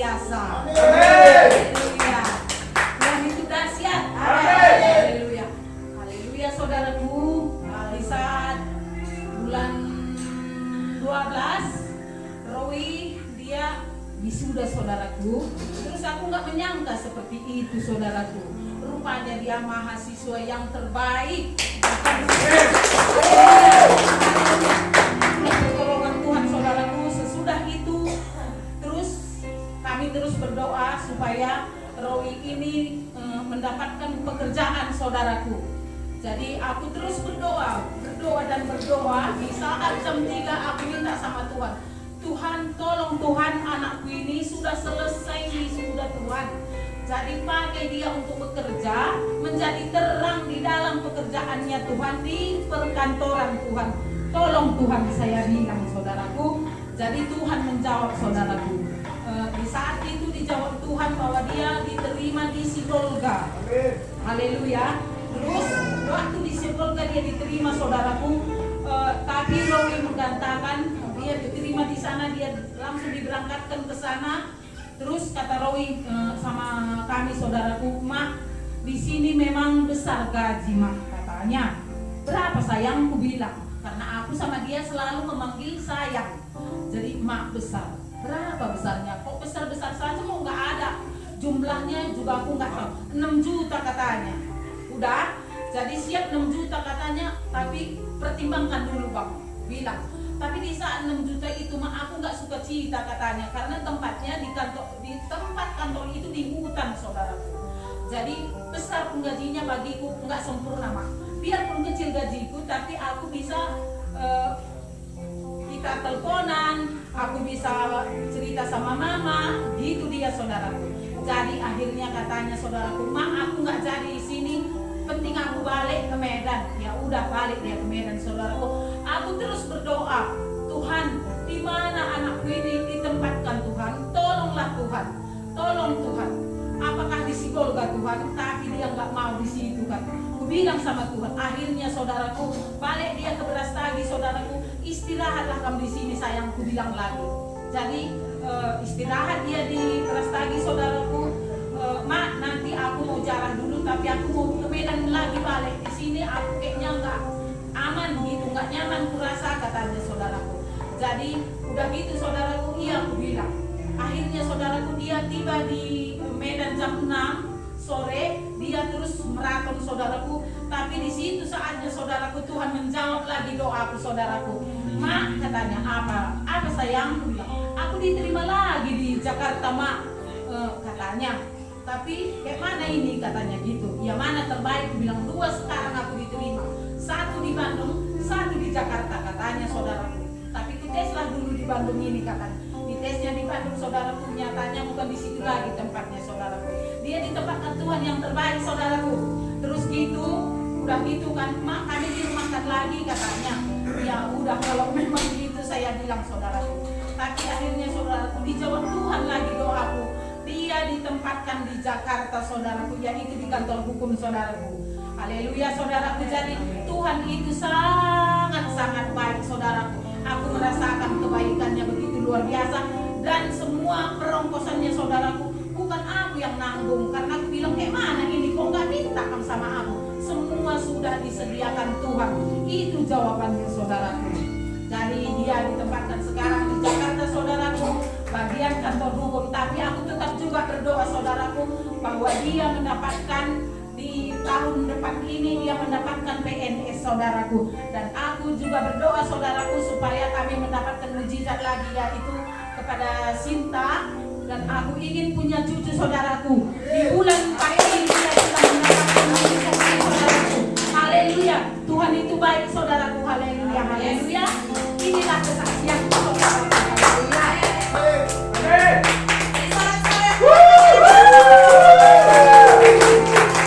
biasa. Amin. Haleluya. Tuhan itu dahsyat. Amin. Haleluya. Haleluya saudaraku. Di saat bulan 12 Rowi dia wisuda saudaraku. Terus aku nggak menyangka seperti itu saudaraku. Rupanya dia mahasiswa yang terbaik. Pertolongan Tuhan saudaraku. Sesudah itu kami terus berdoa supaya Rowi ini mendapatkan pekerjaan saudaraku. Jadi aku terus berdoa dan berdoa. Di saat jam 3 aku minta sama Tuhan, Tuhan tolong Tuhan, anakku ini sudah selesai sudah Tuhan. Jadi pakai dia untuk bekerja, menjadi terang di dalam pekerjaannya Tuhan, di perkantoran Tuhan. Tolong Tuhan, saya bilang saudaraku. Jadi Tuhan menjawab saudaraku. Di saat itu dijawab Tuhan bahwa dia diterima di Sigolga. Haleluya. Terus waktu di Sigolga dia diterima saudaraku. Tapi Rowi mengatakan dia diterima di sana, dia langsung diberangkatkan ke sana. Terus kata Rowi sama kami saudaraku, Mak, di sini memang besar gaji Mak, katanya. Berapa sayang? Ku bilang, karena aku sama dia selalu memanggil sayang. Jadi Mak, besar. Berapa besarnya? Kok besar-besar saja mau nggak ada. Jumlahnya juga aku nggak tahu. 6 juta katanya. Udah, jadi siap 6 juta katanya, tapi pertimbangkan dulu Bang. Bilang. Tapi di saat 6 juta itu Mak, aku nggak suka cita katanya, karena tempatnya di tempat kantor itu di hutan saudaraku. Jadi besar pun gajinya bagiku nggak sempurna Mak. Biarpun kecil gajiku, tapi aku bisa kita teleponan, aku bisa cerita sama mama, gitu dia saudaraku. Jadi akhirnya katanya saudaraku, Mak, aku nggak jadi di sini, penting aku balik ke Medan. Ya udah, balik dia ke Medan saudaraku. Aku terus berdoa, Tuhan, di mana anakku ini ditempatkan Tuhan? Tolonglah Tuhan, tolong Tuhan. Apakah di Sigolga Tuhan? Tapi dia nggak mau di situ kan. Ku bilang sama Tuhan. Akhirnya saudaraku, balik dia ke Brastagi saudaraku. Istirahatlah kamu di sini sayang, ku bilang lagi. Jadi istirahat dia di Brastagi saudaraku. Mak, nanti aku mau jarah dulu, tapi aku mau ke Medan lagi balik. Di sini aku kayaknya nggak aman gitu, nggak nyaman kurasa katanya saudaraku. Jadi udah gitu saudaraku, iya aku bilang. Akhirnya saudaraku dia tiba di Medan jam 6 sore, dia terus meraton saudaraku. Tapi di situ saatnya saudaraku Tuhan menjawab lagi doaku saudaraku. Mak, katanya apa sayang? Aku bilang, aku diterima lagi di Jakarta Mak, katanya. Tapi kayak mana ini katanya gitu. Ya mana terbaik? Aku bilang 2 sekarang aku diterima. 1 di Bandung, 1 di Jakarta katanya saudaraku. Tapi teslah dulu di Bandung ini katanya. Tesnya di Bandung saudaraku, nyatanya bukan di situ lagi tempatnya saudaraku. Dia ditempatkan Tuhan yang terbaik saudaraku. Terus gitu, udah gitu kan, Mak, kami dirumahkan lagi katanya. Ya udah, kalau memang gitu saya bilang saudaraku. Tapi akhirnya saudaraku dijawab Tuhan lagi doaku. Dia ditempatkan di Jakarta saudaraku, yaitu di kantor hukum saudaraku. Haleluya saudaraku. Jadi Tuhan itu sangat baik saudaraku. Aku merasakan kebaikannya begitu luar biasa. Dan semua perongkosannya saudaraku, bukan aku yang nanggung. Karena aku bilang, kayak mana ini, kok gak minta kamu sama aku. Semua sudah disediakan Tuhan. Itu jawabannya saudaraku. Jadi dia ditempatkan sekarang di Jakarta saudaraku, bagian kantor hukum. Tapi aku tetap juga berdoa saudaraku, bahwa dia mendapatkan di tahun depan ini dia mendapatkan PNS saudaraku. Dan aku juga berdoa saudaraku supaya kami mendapatkan mujizat lagi, yaitu kepada Sinta. Dan aku ingin punya cucu saudaraku. Di bulan 4 ini dia sudah mendapatkan mujizat saudaraku. Haleluya. Tuhan itu baik saudaraku. Haleluya. Haleluya. Inilah kesaksian saudaraku. Haleluya. Amin.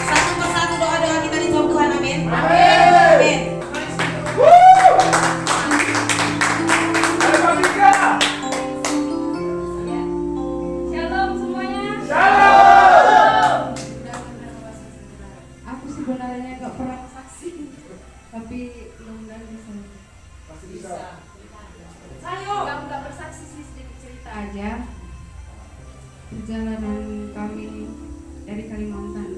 Satu persatu doa-doa kita dijawab Tuhan, amin. Amin. Amin. Shalom semuanya. Shalom. perjalanan kami dari Kalimantan.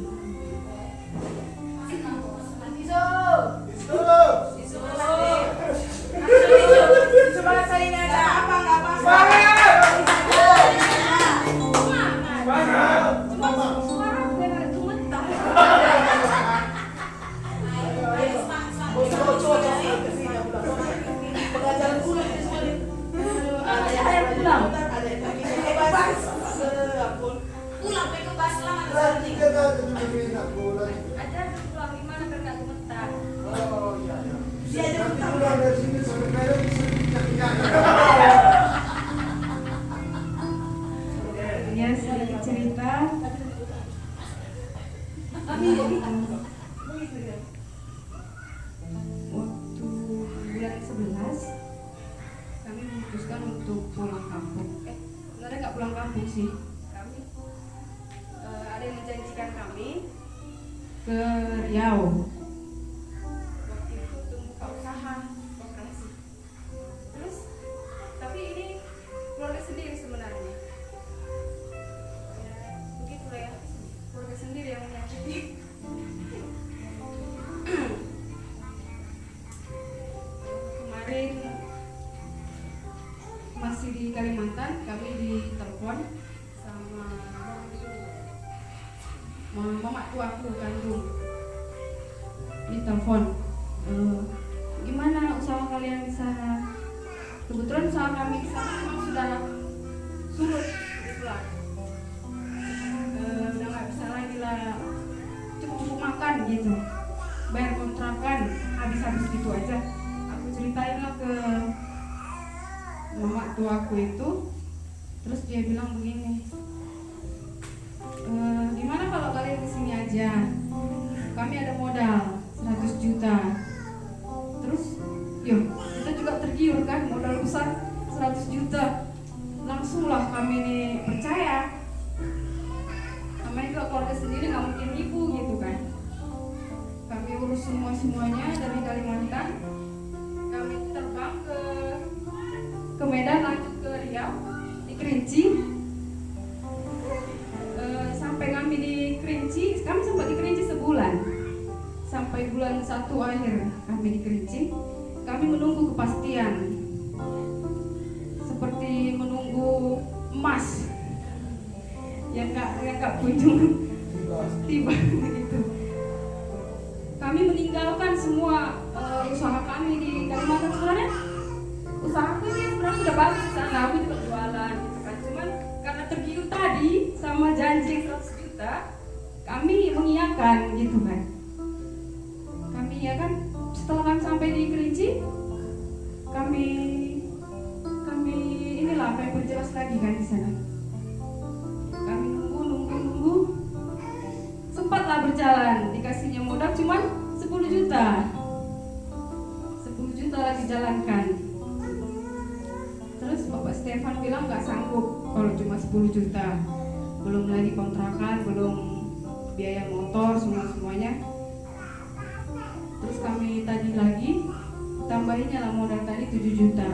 Pulang ke bas lah. Ada pulang gimana biar nggak gemetar? Dia ada Ya sedikit cerita. Waktu bulan 11 kami memutuskan untuk pulang kampung. Sebenarnya nggak pulang kampung sih. Kami ada yang menjanjikan kami ke Riau. Waktu itu untuk buka usaha koperasi. Terus tapi ini keluarga sendiri sebenarnya. Ya begitulah ya, keluarga sendiri yang menyakiti. Kemarin masih di Kalimantan, kami ditelepon sama mama tua aku kandung. Ditelepon, gimana usaha kalian di sana? Kebetulan usaha kami di sana memang sudah surut, gitulah. Udah nggak bisa lagi lah, cukup untuk makan gitu, bayar kontrakan habis-habis gitu aja. Aku ceritain lah ke mama tua aku itu, terus dia bilang begini, gimana kalau kalian kesini aja, kami ada modal 100 juta. Terus yuk kita juga tergiur kan, modal besar 100 juta. Langsunglah kami ini percaya, namanya juga keluarga sendiri, nggak mungkin ibu gitu kan. Kami urus semuanya dari Kalimantan, kami terbang ke Medan, lanjut ke Riau, di Kerinci. Sampai kami di Kerinci, kami sempat di Kerinci sebulan. Sampai bulan 1 akhir kami di Kerinci, kami menunggu kepastian, seperti menunggu emas yang nggak kunjung tiba gitu. Kami meninggalkan semua usaha kami di Kalimantan. Sebenarnya usahaku sih sebenarnya sudah bagus di sana, aku juga jualan gitu kan. Cuman karena tergiur tadi sama janji 100 juta, kami mengiyakan gitu kan. Kami ya kan, setelah kami sampai di Kerinci, kami inilah pengen berjelas lagi kan di sana. Kami nunggu, sempatlah berjalan, dikasihnya modal cuman 10 juta. 10 juta lagi jalankan. Terus Bapak Stefan bilang nggak sanggup kalau cuma 10 juta. Belum lagi kontrakan, belum biaya motor, semuanya. Terus kami tadi lagi tambahinnya lah modal tadi 7 juta.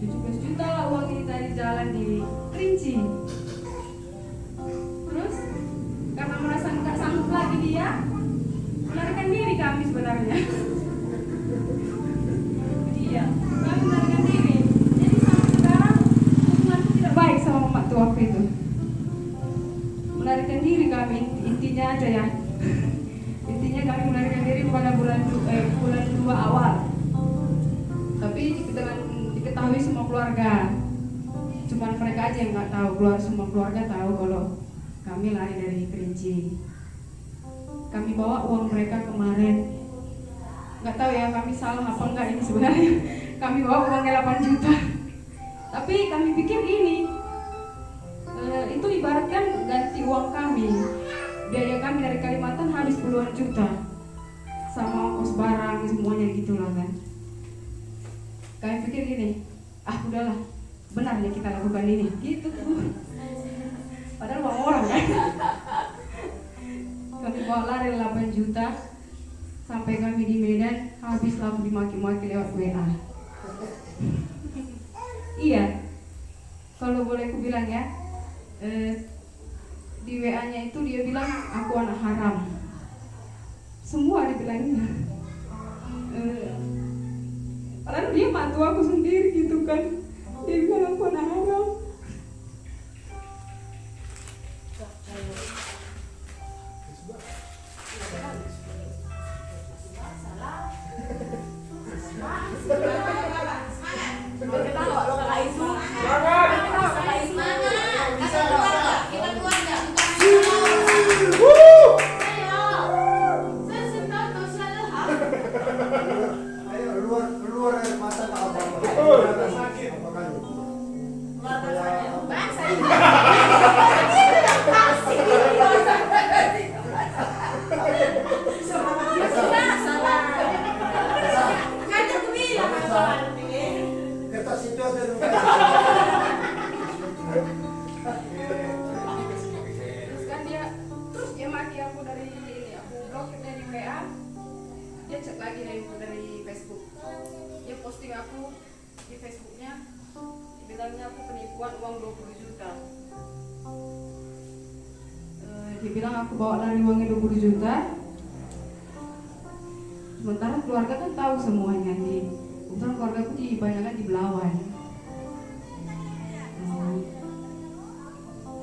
17 juta lah uang ini tadi jalan di Kerinci. Terus karena merasa nggak sanggup lagi dia, melarikan diri kami sebenarnya. Iya, kami melarikan diri. Jadi sampai sekarang hubunganku tidak baik sama mama tua aku itu. Melarikan diri kami, intinya aja ya. Intinya kami melarikan diri pada bulan 2 awal. Tapi dengan diketahui semua keluarga. Cuman mereka aja yang nggak tahu, semua keluarga tahu kalau kami lari dari Kerinci. Kami bawa uang mereka kemarin. Nggak tahu ya kami salah apa enggak ini sebenarnya. Kami bawa uangnya 8 juta. Tapi kami pikir ini itu ibaratkan ganti uang kami. Biaya kami dari Kalimantan habis puluhan juta, sama ongkos barang semuanya gitulah kan. Kami pikir gini, udahlah, benar nih kita lakukan ini, gitu. Padahal uang orang kan. Kami bawa lari 8 juta, sampai kami di Medan habislah dimaki-maki lewat WA. Iya, kalau boleh aku bilang ya, di WA-nya itu dia bilang aku anak haram. Semua dibilangnya. Padahal dia mantu aku sendiri gitu kan. Dia bilang aku anak haram. Ayo keluar dari mata tak apa-apa. Jangan sakit. Apa kali? Kertas itu ada luka. Terus kan dia maki aku dari ini, aku blokir dari WA. Dia chat lagi dari Facebook. Dia posting aku di Facebooknya, bilangnya aku penipuan uang 20 juta. Dia bilang aku bawa lari uangnya 20 juta. Sementara keluarga kan tahu semuanya nih. Kebetulan keluarga aku kebanyakan di Belawan.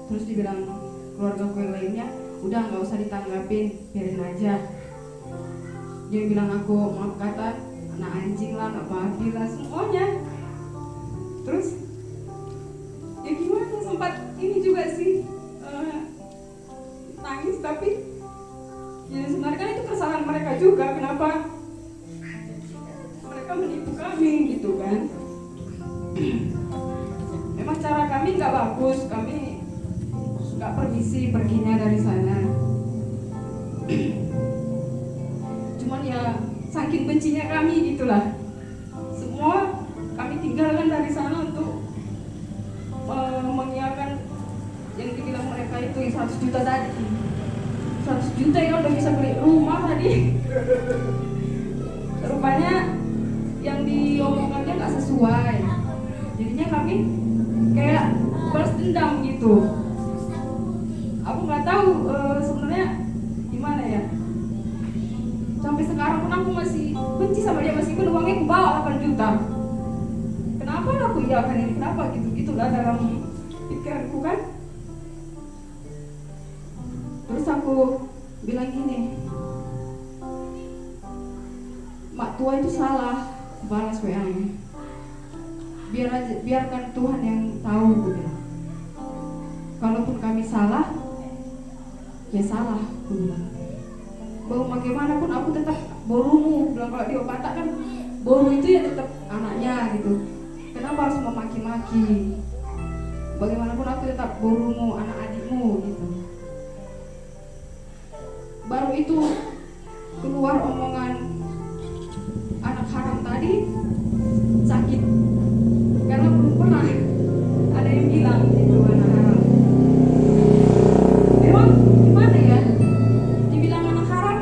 Terus dibilang keluarga aku yang lainnya, udah nggak usah ditanggapin, biarin aja. Dia bilang aku maaf kata anak anjing lah, anak babi lah, semuanya. Terus ya gimana, sempat ini juga sih nangis, tapi ya sebenarnya kan itu kesalahan mereka juga. Kenapa mereka menipu kami gitu kan. Memang cara kami nggak bagus, kami nggak permisi perginya dari sana. Cuman ya saking bencinya kami gitulah, semua kami tinggalkan dari sana untuk mengiyakan yang dibilang mereka itu 100 juta tadi. 100 juta ya udah bisa beli rumah tadi. Rupanya yang diomongkannya nggak sesuai, jadinya kami kayak balas dendam gitu. Aku nggak tahu sebenarnya gimana ya. Sampai sekarang pun aku masih benci sama dia, meskipun uangnya aku bawa 8 juta. Kenapa aku iyakan ini? Kenapa gitu-gitulah dalam pikiranku kan. Terus aku bilang gini, mak tua itu salah, balas WA-nya. Biarkan Tuhan yang tahu, aku bilang. Kalaupun kami salah, ya salah, aku bilang. Bahwa bagaimanapun aku tetap borumu, bilang kalau di Batak kan boru itu ya tetap anaknya gitu. Kenapa harus memaki-maki? Bagaimanapun aku tetap borumu, anak adikmu gitu. Baru itu keluar omongan anak haram tadi, sakit karena belum pernah ada yang bilang itu anak haram. Memang gimana ya? Dibilang anak haram,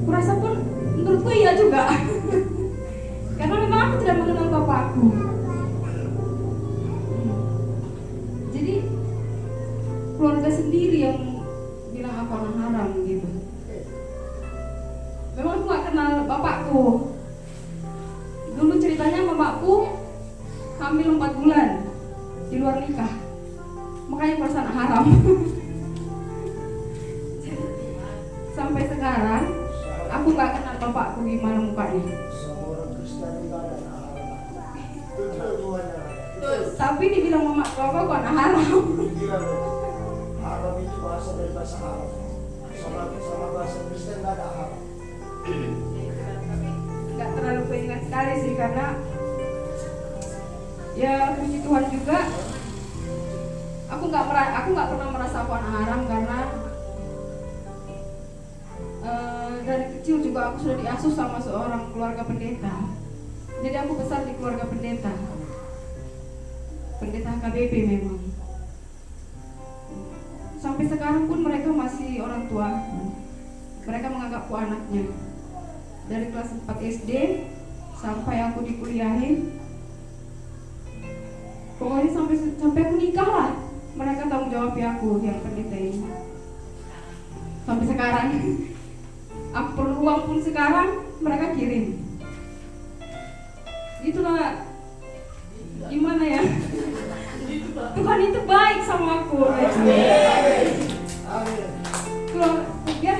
kurasa pun menurutku iya juga. Karena memang aku tidak mengenal bapakku. Jadi keluarga sendiri yang bilang aku anak haram gitu. Memang aku gak kenal bapakku. Dulu ceritanya mamaku hamil 4 bulan di luar nikah, makanya merasa anak haram. Sampai sekarang aku gak kenal bapakku gimana mukanya. Semua orang Kristen juga ada anak haram. Dua-duanya. Tapi dibilang mama aku anak haram. Gila loh. Haram itu bahasa dari bahasa Arab. Sama bahasa Kristen nggak ada haram. Tapi nggak terlalu keingat sekali sih, karena ya puji Tuhan juga. Aku nggak pernah merasa aku anak haram, karena dari kecil juga aku sudah diasuh sama seorang keluarga pendeta. Jadi aku besar di keluarga pendeta HKBP memang. Sampai sekarang pun mereka masih orang tua. Mereka menganggapku anaknya. Dari kelas 4 SD sampai aku dikuliahin. Pokoknya sampai aku nikah lah, mereka tanggung jawab papi aku yang pendeta ini. Sampai sekarang aku perlu uang pun sekarang mereka kirim. Itulah gimana ya, Tuhan itu baik sama aku. Biar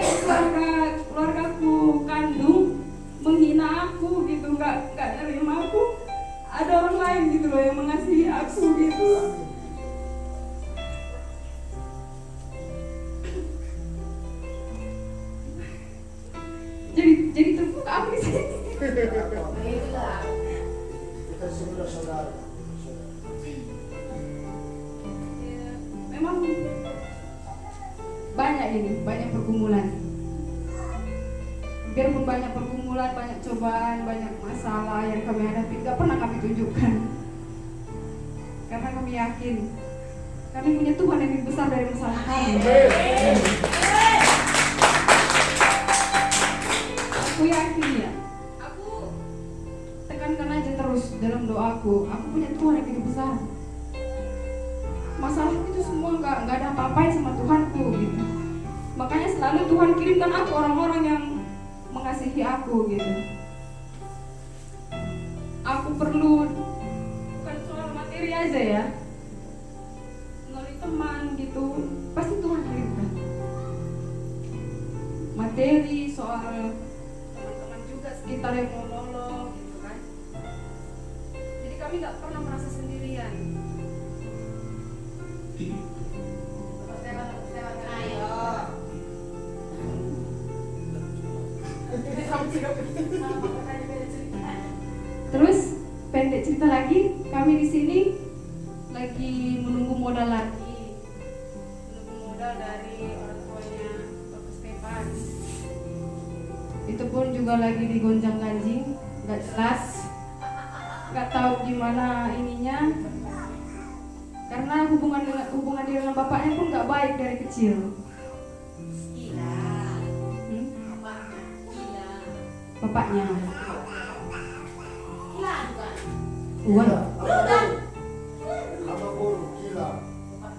keluargaku kandung menghina aku gitu, nggak nerima aku, ada orang lain gitu loh yang mengasihi aku gitu. Jadi terbuka aku di sini. Kita semua saudara. Memang banyak pergumulan. Biarpun banyak pergumulan, banyak cobaan, banyak masalah yang kami hadapi, gak pernah kami tunjukkan. Karena kami yakin kami punya Tuhan yang lebih besar dari masalah kami. Aku yakin ya, aku tekankan aja terus dalam doaku, aku punya Tuhan yang lebih besar. Masalah itu semua nggak ada apa-apanya sama Tuhanku gitu. Makanya selalu Tuhan kirimkan aku orang-orang yang mengasihi aku gitu. Aku perlu bukan soal materi aja ya, melalui teman gitu, pasti Tuhan kirimkan materi, soal teman-teman juga sekitar yang mau nolong gitu kan. Jadi kami nggak pernah merasa sendirian. Terus pendek cerita lagi, kami di sini lagi menunggu modal lagi, menunggu modal dari orang tuanya Bapak Stefan. Itu pun juga lagi digonjang-ganjing, nggak jelas, nggak tahu gimana ininya. Karena hubungan dia dengan bapaknya pun nggak baik dari kecil. Bapaknya. Uang. Sama guru, gila.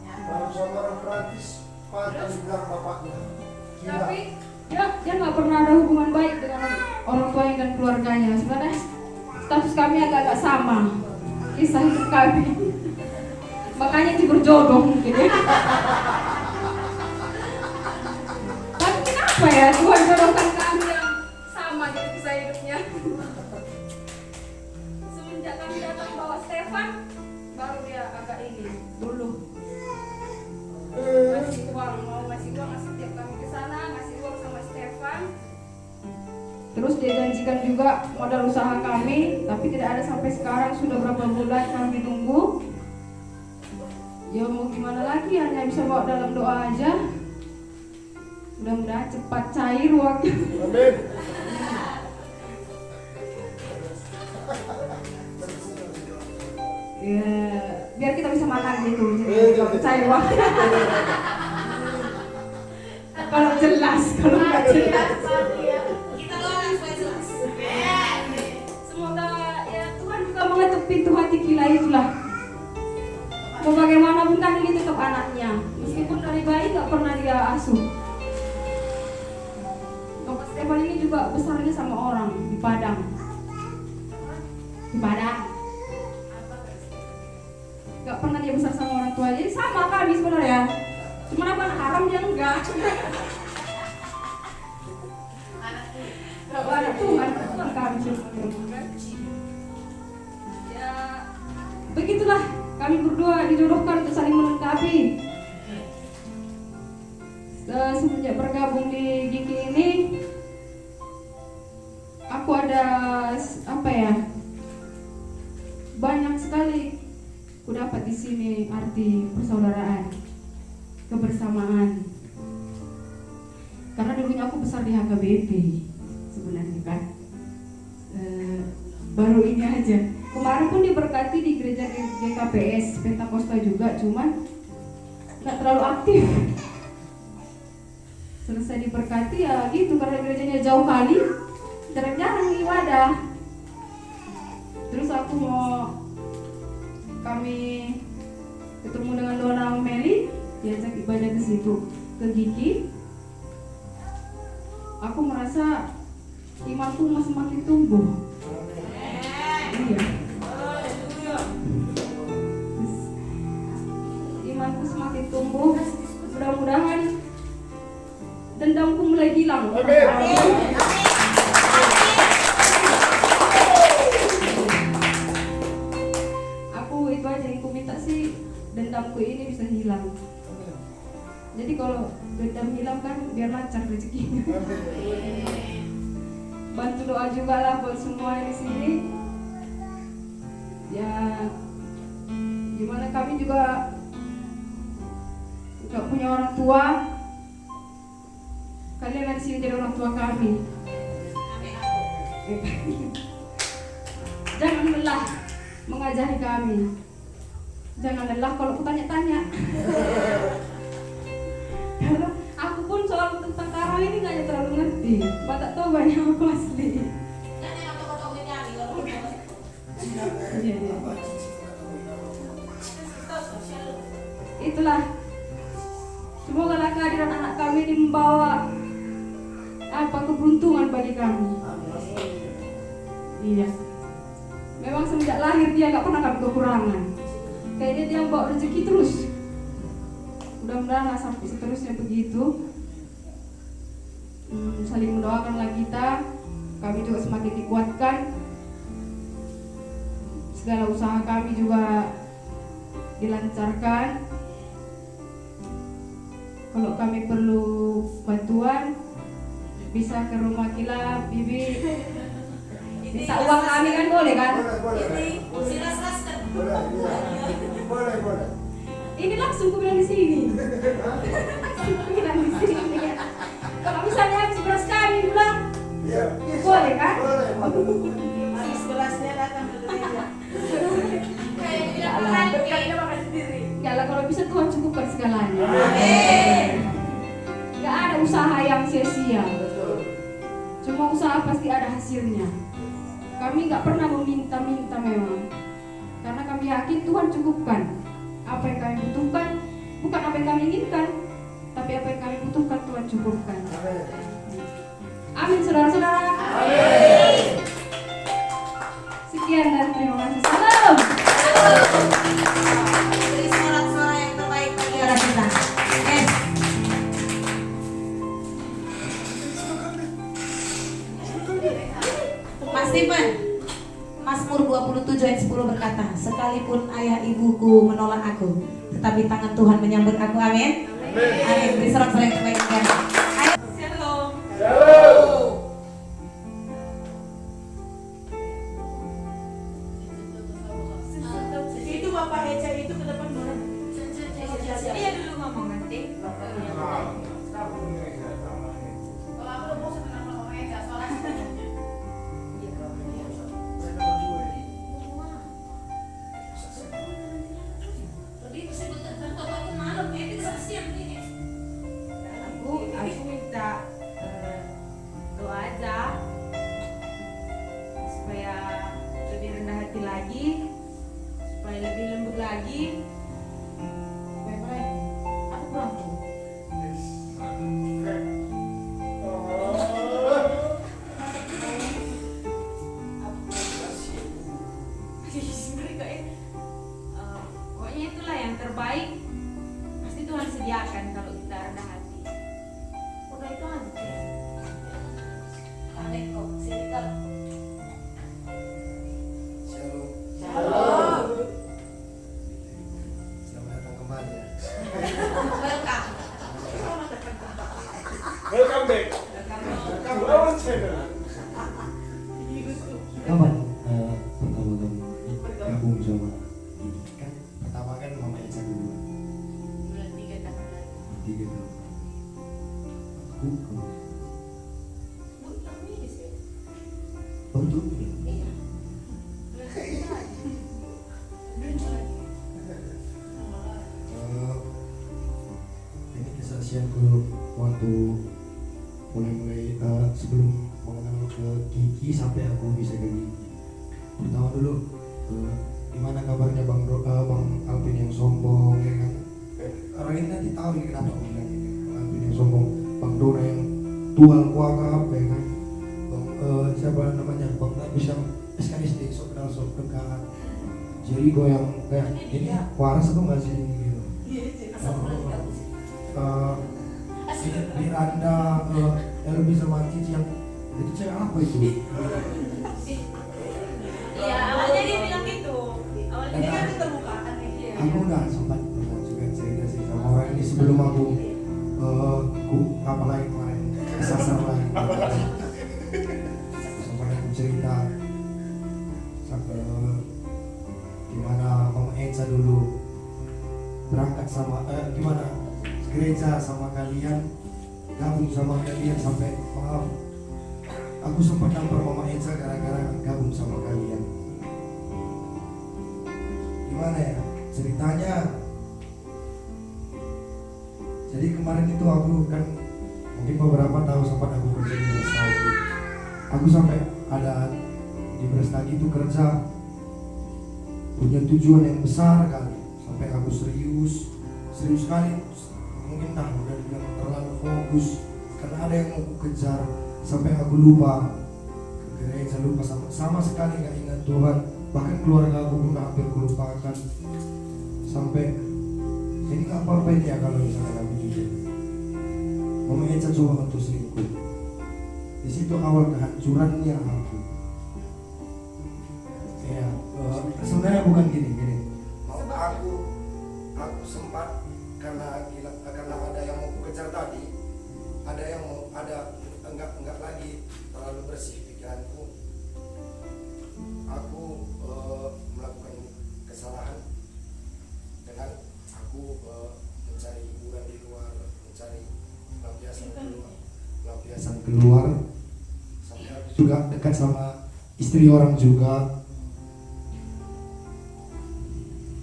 Kalau sama orang Perancis, patah bilang bapaknya. Gila. Tapi dia nggak pernah ada hubungan baik dengan orang tuanya dan keluarganya. Sebenarnya status kami agak-agak sama, kisah hidup kami. Makanya itu berjodoh mungkin ya. Tapi kenapa ya Tuhan jodohkan kami yang sama gitu kisah hidupnya. Semenjak kami datang bawa Stefan, baru dia agak ini dulu. Ngasih uang setiap kami ke sana, ngasih uang sama Stefan. Terus dia janjikan juga modal usaha kami, tapi tidak ada sampai sekarang. Sudah berapa bulan kami nunggu. Ya mau gimana lagi, hanya bisa bawa dalam doa aja. Mudah-mudahan cepat cair uangnya. Amin. Ya, biar kita bisa makan gitu. Jadi kalau cair uangnya. Kalau jelas, kalau nggak jelas. Kita doakan supaya jelas. Semoga ya Tuhan juga mengetuk pintu hati kita itulah. Mau bagaimanapun kan ini tetap anaknya, meskipun dari bayi nggak pernah dia asuh. Bapak Stefan ini juga besarnya sama orang di Padang. Nggak pernah dia besar sama orang tua, jadi sama kami sebenarnya. Cuma apa anak haram dia enggak. Anak Tuhan kami sebenarnya. Ya begitulah. Kami berdua dijodohkan untuk saling melengkapi. Semenjak bergabung di GIKI ini, aku ada banyak sekali ku dapat di sini arti persaudaraan, kebersamaan. Karena dulunya aku besar di HKBP sebenarnya kan. Baru ini aja. Kemarin pun diberkati di gereja GKPS Pentakosta juga, cuman nggak terlalu aktif. Selesai diberkati ya gitu, karena gerejanya jauh kali, jarang-jarang ibadah. Terus kami ketemu dengan Dona Meli, diajak ibadah ke situ ke Gigi, aku merasa imanku semakin tumbuh. Iya. Imanku semakin tumbuh. Mudah-mudahan dendamku mulai hilang. Aku itu aja yang ku minta sih, dendamku ini bisa hilang. Jadi kalau dendam hilang kan biar lancar rezekinya. Bantu doa juga lah buat semua di sini. Ya, gimana kami juga nggak punya orang tua. Kalian di sini jadi orang tua kami. Jangan lelah mengajari kami. Jangan lelah kalau aku tanya-tanya. Karena aku pun soal tentang karang ini nggak terlalu ngerti. Tak tahu banyak aku asli. Iya. Itulah. Semoga kehadiran anak kami ini membawa keberuntungan bagi kami. Iya. Memang semenjak lahir dia nggak pernah kami kekurangan. Kayaknya dia bawa rezeki terus. Mudah-mudahan nggak sampai seterusnya begitu. Saling mendoakanlah kita. Kami juga semakin dikuatkan. Segala usaha kami juga dilancarkan. Kalau kami perlu bantuan, bisa ke rumah Kila, Bibi. Bisa uang kami kan boleh kan? Boleh. Ini langsung ku bilang di sini. Ku bilang di sini. Kalau misalnya habis beras kami bilang, Iya. boleh kan? Habis belasnya datang ke gereja. Enggak lah, kalau bisa Tuhan cukupkan segalanya. Enggak ada usaha yang sia-sia. Cuma usaha pasti ada hasilnya. Kami nggak pernah meminta-minta memang, karena kami yakin Tuhan cukupkan apa yang kami butuhkan, bukan apa yang kami inginkan, tapi apa yang kami butuhkan Tuhan cukupkan. Amin, saudara-saudara. Sekian dan terima kasih. Salam. Beri sorak-sorak yang terbaik bagi orang kita. Yes. Mas Stephen, Mazmur 27 ayat 10 berkata, sekalipun ayah ibuku menolak aku, tetapi tangan Tuhan menyambut aku. Amin. Amin. Beri sorak-sorak yang terbaik bagi Allah. Ayo. Shalom. Itu Bapak Eca itu ke depan boleh. Iya dulu ngomong nanti. Kalau aku udah bosan dengan Bapak Eca soalnya. Aku minta doa aja supaya lebih rendah hati lagi, supaya lebih lembut lagi. Aku kurang tuh. Pokoknya itulah yang terbaik. Pasti Tuhan sediakan kalau kita rendah hati. Udah itu aja. Amin kok. Sini kok. Shalom. Shalom. Selamat datang kembali ya. Welcome. Welcome back. To our channel. Kapan pertama kamu gabung sama ini? Kan pertama kan Mama Eca dulu. Bulan 3 tahun lalu. 3 tahun. Aku kamu. Oh itu ya? Ini kesaksianku waktu mulai sebelum mengenal ke Kiki sampai aku bisa ke Kiki. Pertama dulu, gimana kabarnya Bang Alvin yang sombong ya kan? orang ini nanti tahu nih kenapa aku bilang gitu. Aku yang sombong, Bang Dona yang tual kuaka apa ya kan, Bang siapa namanya, Bang Agus yang SKSD sok kenal sok dekat, jadi gue yang kayak ini waras atau nggak sih gitu. Miranda, Elvi sama Cici yang itu cewek apa itu? Iya, awalnya dia bilang gitu. Awalnya dia kan keterbukaan ya. Aku udah sempat pernah juga cerita sih sama orang ini sebelum aku apa lagi kemarin kesasar lagi. Sempat aku cerita gimana Mama Ensa dulu berangkat sama gimana gereja sama kalian, gabung sama kalian sampai maaf aku sempat nampar Mama Ensa gara-gara gabung sama kalian. Gimana ya ceritanya? Jadi kemarin itu aku kan mungkin beberapa tahun sempat aku kerja di Brastagi. Aku sampai ada di Brastagi itu kerja punya tujuan yang besar kali, sampai aku serius kali, mungkin udah dibilang terlalu fokus karena ada yang mau aku kejar, sampai aku lupa ke gereja, lupa sama sekali nggak ingat Tuhan, bahkan keluarga aku pun hampir lupakan. Sampai ini nggak apa-apa ya kalau misalnya aku jujur, Mama Ensa coba untuk selingkuh. Di situ awal kehancurannya aku. Ya, sebenarnya bukan gini. Aku sempat karena ada yang mau kejar tadi, ada yang mau enggak lagi terlalu bersih pikiranku. Aku melakukan kesalahan dengan aku mencari hiburan di luar, mencari pelampiasan keluar, sampai aku juga dekat sama istri orang juga.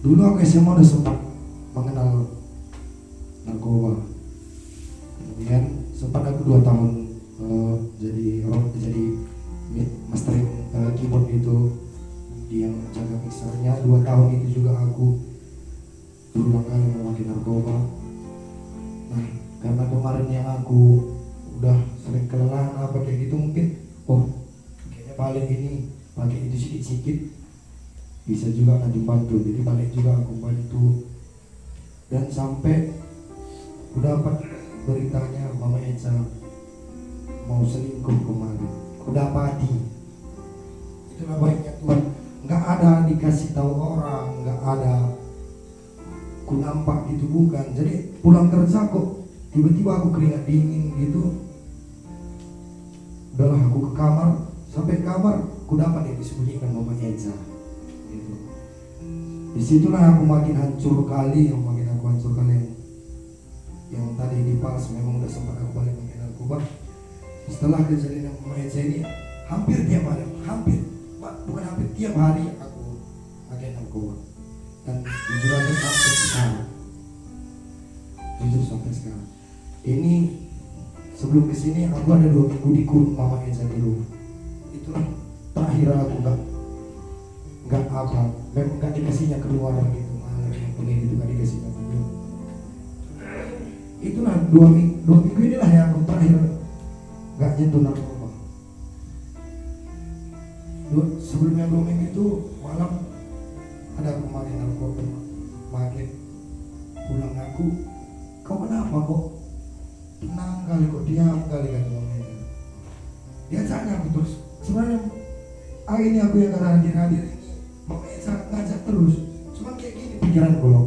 Dulu aku SMA udah sempat mengenal narkoba, kemudian sempat aku 2 tahun jadi mastering keyboard itu, dia yang jaga mixernya. 2 tahun itu juga aku berulang kali memakai narkoba. Nah, karena kemarin yang aku udah sering kelelahan apa kayak gitu, mungkin kayaknya balik ini pakai itu sedikit-sedikit bisa juga lanjut bantu, jadi balik juga aku bantu. Dan sampai udah dapat beritanya Mama Ensa mau selingkuh kemarin, udah padi. Itulah baiknya Tuhan, nggak ada dikasih tahu orang, nggak ada ku nampak gitu, bukan. Jadi pulang kerja kok tiba-tiba aku keringat dingin gitu. Udahlah aku ke kamar, sampai kamar ku dapat disembunyikan Mama Ensa gitu. Disitulah aku makin hancur kali, yang tadi di Pals memang udah sempat aku balik pakai narkoba. Setelah kejadian yang Mama Ensa ini hampir tiap hari, tiap hari aku pakai narkoba. Dan jujur aja sampai sekarang. Ini sebelum kesini aku ada 2 minggu di kurung Mama Ensa dulu. Itulah terakhir aku nggak dikasihnya keluar gitu, malah yang pengen itu nggak dikasihnya keluar. Itulah 2 minggu inilah yang aku terakhir nggak nyentuh narkoba. Sebelumnya 2 minggu itu malam ada aku makan narkoba, pulang aku, kau kenapa kok tenang kali, kok diam kali, kata Mama Ensa. Dia tanya aku terus, sebenarnya ini aku yang karena hadir ini Mama Ensa ngajak terus, cuman kayak gini pikiran gue,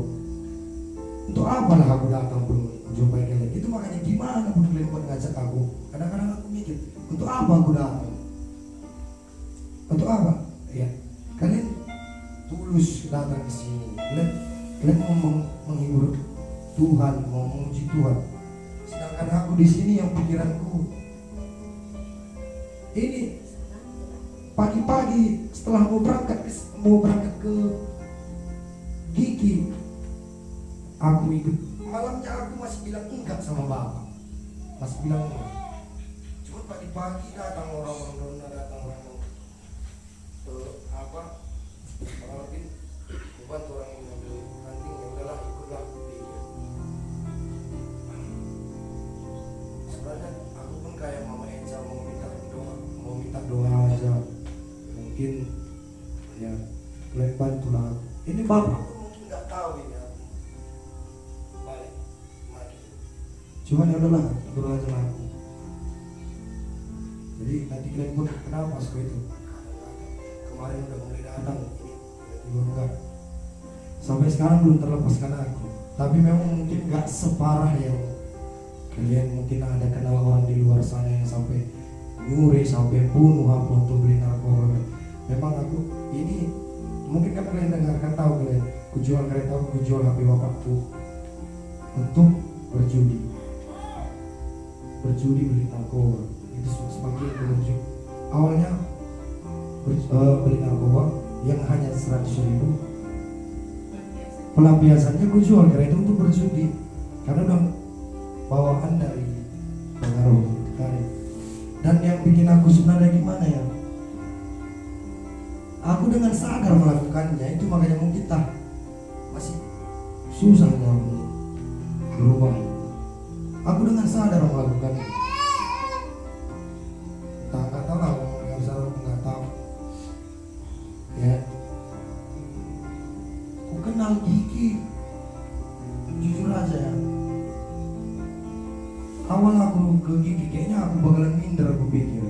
untuk apa lah aku datang pun jumpai kalian. Itu makanya gimana pun kalian buat ngajak aku, kadang-kadang aku mikir, untuk apa aku datang, untuk apa ya, kalian tulus datang ke sini, kalian mau menghibur Tuhan, mau memuji Tuhan, sedangkan aku di sini yang pikiranku ini pagi-pagi setelah mau berangkat ke Gigi, aku ikut. Malamnya aku masih bilang enggak sama bapak, masih bilang enggak. Cuma pagi-pagi datang orang-orang dona, datang orang orang lebih bantu orang yang ngambil anting, ya udahlah ikutlah. mungkin ya kalian bantulah aku. Ini bapak aku mungkin nggak tahu ini aku balik lagi. Cuman ya udahlah, berdoa aja lah aku. Jadi nanti kalian pun kenapa aku itu kemarin udah mulai datang ini tiba-tiba enggak. Sampai sekarang belum terlepaskan aku. Tapi memang mungkin nggak separah yang kalian mungkin ada kenal orang di luar sana yang sampai nyuri, sampai bunuh apa untuk beli narkoba. Memang aku ini mungkin kan kalian dengarkan tahu kalian, ku jual HP bapakku untuk berjudi beli narkoba. Itu semakin berlanjut. Awalnya beli narkoba yang hanya 100.000, pelampiasannya gue jual karena itu untuk berjudi, karena udah bawaan dari pengaruh tadi. Dan yang bikin aku sebenarnya gimana ya, aku dengan sadar melakukannya itu, makanya mungkin masih susah aku berubah. Aku dengan sadar melakukannya. Nggak tahu lah, nggak bisa, nggak tahu ya. Aku kenal Gigi, jujur aja ya, awal aku ke Gigi kayaknya aku bakalan minder. Aku pikir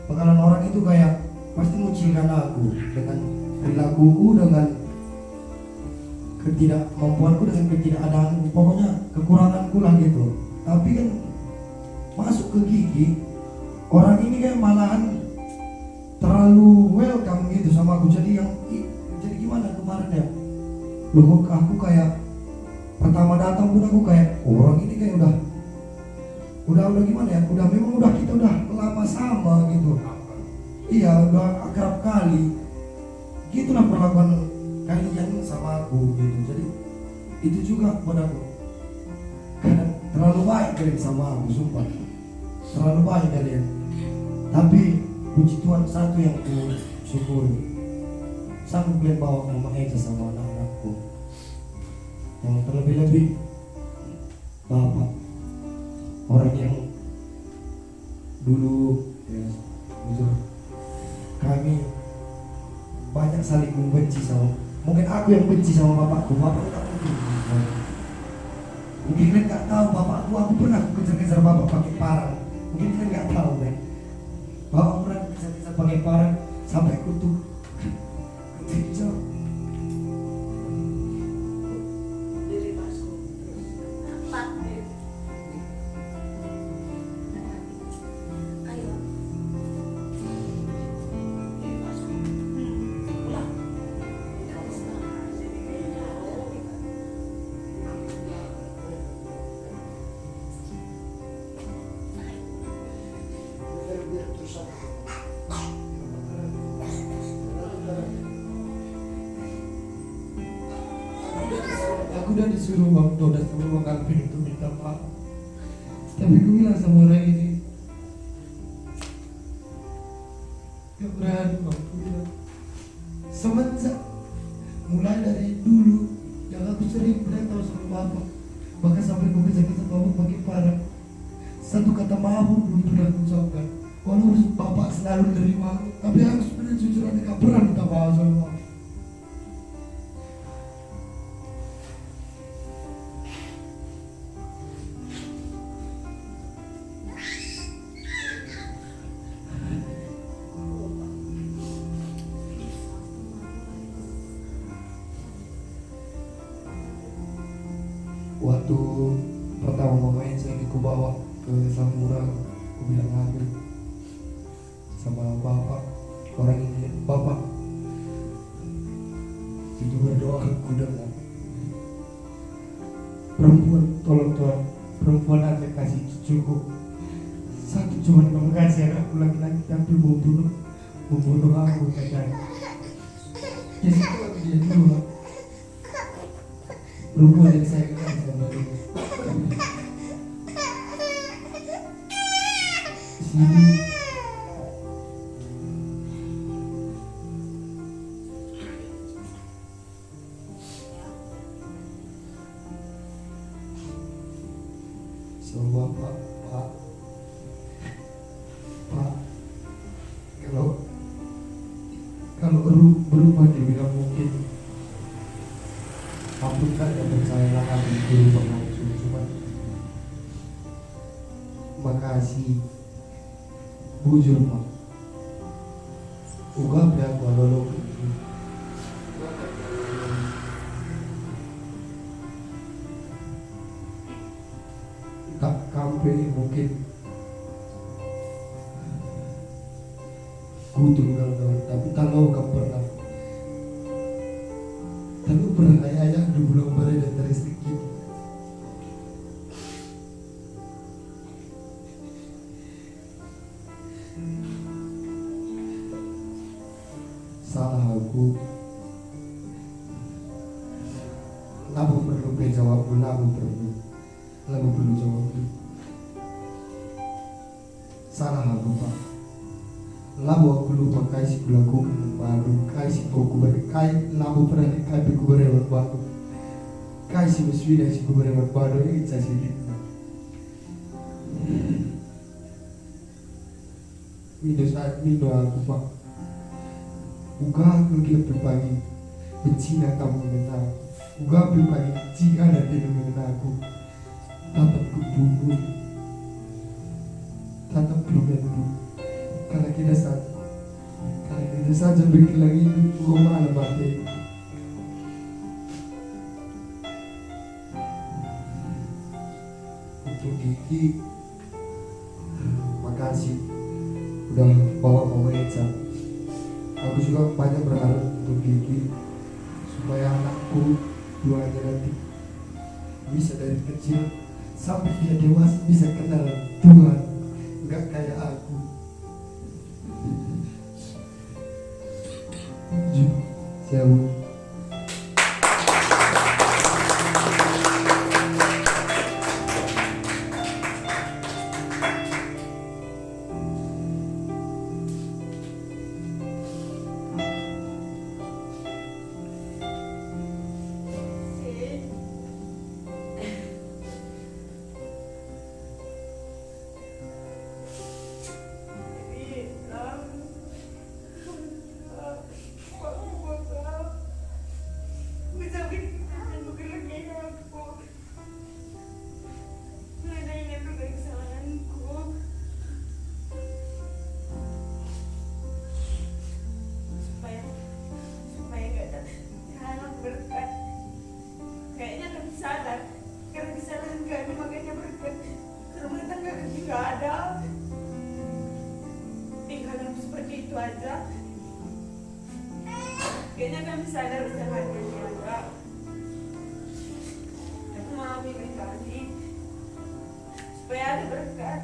bakalan orang itu kayak pasti mengucilkan aku dengan perilakuku, dengan ketidakmampuanku, dengan ketidakadaanku, pokoknya kekuranganku lah gitu. Tapi kan masuk ke Gigi, orang ini kayak malahan terlalu welcome gitu sama aku. Jadi gimana kemarin ya, loh aku kayak pertama datang pun aku kayak orang ini kayak udah gimana ya, memang kita udah lama sama gitu. Iya, udah akrab kali. Gitulah perlakuan kalian sama aku gitu. Jadi itu juga buat aku, kadang terlalu baik kalian sama aku, sumpah terlalu baik kalian. Tapi puji Tuhan, satu yang aku syukuri, sanggup kalian bawa Mama Eja sama anak-anakku. Yang terlebih-lebih Bapak, orang yang dulu ya, jujur kami banyak saling membenci sama, mungkin aku yang benci sama bapakku. Bapak tak mungkin kalian nggak tahu bapakku, aku pernah kejar-kejar bapak pakai parang. Mungkin kalian nggak tahu kan, bapak pernah kejar-kejar pakai parang sampai kutuk kejar. Aku udah disuruh Bang Doda sama Bang Alvin untuk minta maaf, tapi aku bilang sama orang ini gak berani Bang. Aku bilang semenjak mulai dari dulu yang aku sering beritahu sama bapak, bahkan sampai aku kejar-kejar bapak pakai parang, satu kata maaf pun belum pernah aku ucapkan. Walaupun bapak selalu nerima, tapi aku sebenarnya jujur aja gak pernah minta maaf sama bapak. Waktu pertama main saya bawa ke Samura, aku bilang aku sama bapak, orang ini bapak itu berdoa, aku dengar perempuan, tolong Tuhan, perempuan aja kasih cukup satu, cuma kamu kasih anakku laki-laki tapi mau bunuh aku katanya. Jadi dia dulu perempuan yang saya kenal sama dia. Sini sama Pak, kalau berubah dibilang mungkin ampun kan yang percayalah aku berubah langsung, cuma makasih bujur Pak uga pihak walolo tak kampe mungkin tunggal tapi kalau kamu pernah ayah di bulan bare dan dari sedikit salah aku lalu perlu jawab lalu perlu jawab salah aku Pak labu aku lupa kasih kulakukan baru kasih buku berkai labu pernah kai buku berewat baru kasih meswida si buku berewat baru ini saya sedih Mindo aku Pak uga aku lebih pagi bencina kamu mengenal uga lebih pagi jika ada di mengenal aku dapat kubunuh tatap belum karena kita saja bikin lagi rumah ala batin untuk Gigi makasih udah bawa Eca. Aku juga banyak berharap untuk Gigi supaya anakku duanya nanti bisa dari kecil sampai dia dewasa bisa kenal Tuhan nggak kayak aku. Jauh. Kayaknya kami sadar kesalahannya enggak. Aku maafin kami supaya ada berkat.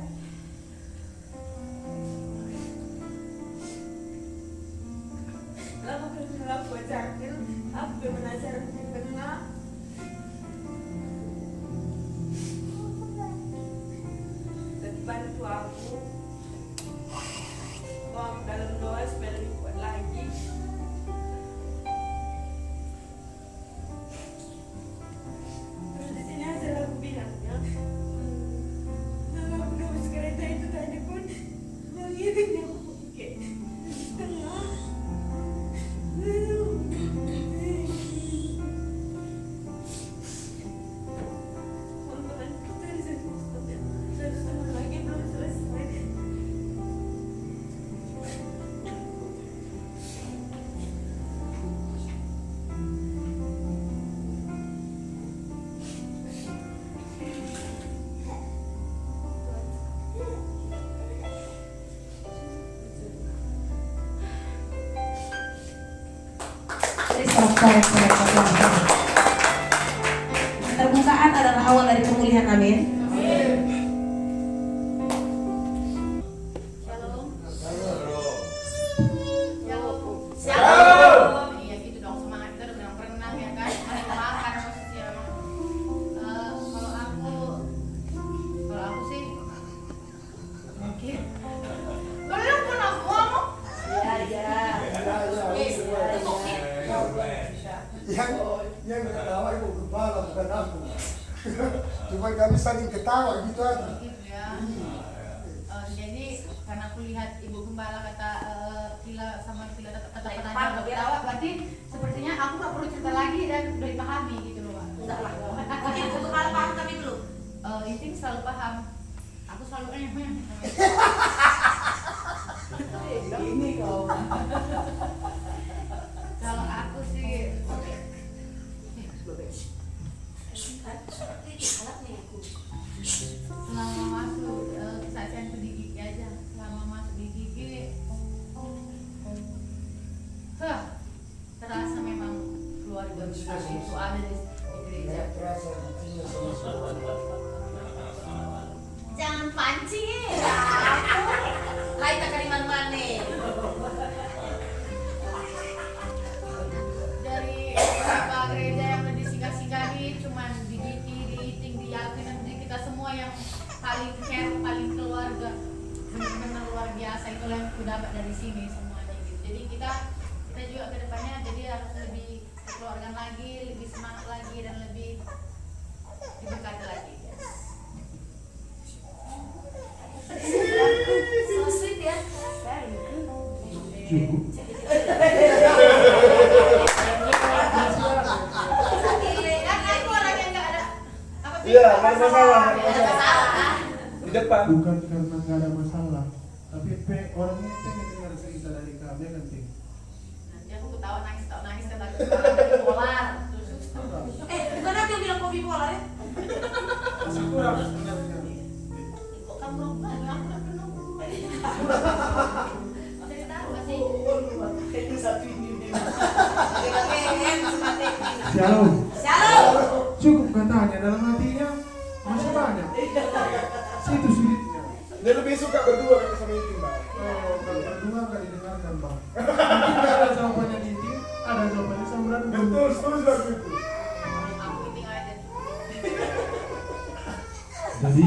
Lama kenal aku cakil, aku menajar kenal. Dan bantu aku. Bawa dalam doa supaya lebih kuat lagi. Keterbukaan adalah awal dari pemulihan, amin. Iya gitu dong, semangat kita udah berenang ya kan, ada makan posisi emang. Kalau aku sih mungkin. Belum pun aku ngomong. Yang ketawa ibu kepala bukan aku. Cuma kami saling ketawa gitu aja. Gitu ya. Jadi karena aku lihat ibu gembala kata Kila sama Kila kata Lepas, penanya ya. ketawa, berarti sepertinya aku nggak perlu cerita lagi dan udah dipahami gitu loh Pak. Enggak lah. Mungkin ibu kepala paham tapi belum. Inting selalu paham. Aku selalu Ini kau. kalau aku sih selama masuk kesaksian di gigi aja, selama masuk di gigi terasa memang keluarga besar itu ada di gereja. Terasa dicinta sama Tuhan. Jangan pancing ya. Aku lain tak kali mana. Dari beberapa gereja yang udah disinggahi cuman di Gigi, di Iting, di Yakin, dan di kita semua yang paling care, paling keluarga, benar-benar luar biasa. Itu yang aku dapat dari sini semuanya gitu. Jadi kita juga ke depannya jadi harus lebih kekeluargaan lagi, lebih semangat lagi, dan lebih diberkati lagi. So sweet ya. Cukup. Kan aku orang yang nggak ada apa sih? Iya, nggak ada masalah. Nggak ada masalah. Di depan. Bukan karena nggak ada masalah, tapi orangnya pengen dengar cerita dari kami kan Ting. Nanti aku ketawa nangis kata aku orang polar. Bukan aku yang bilang kopi pola ya. Masih kurang sebenarnya. Kok kamu belum banyak? Aku udah penuh. Dari tahu nggak sih? Itu satu ini. Shalom. Shalom. Cukup katanya, dalam hatinya masih banyak. Situ sulitnya. Dia lebih suka berdua kan sama Iting, Bang. Oh, kalau berdua nggak didengarkan bang. Mungkin nggak ada jawabannya di Iting, ada jawabannya sama Brandon. Betul, setuju aku itu. Aku ini aja. Jadi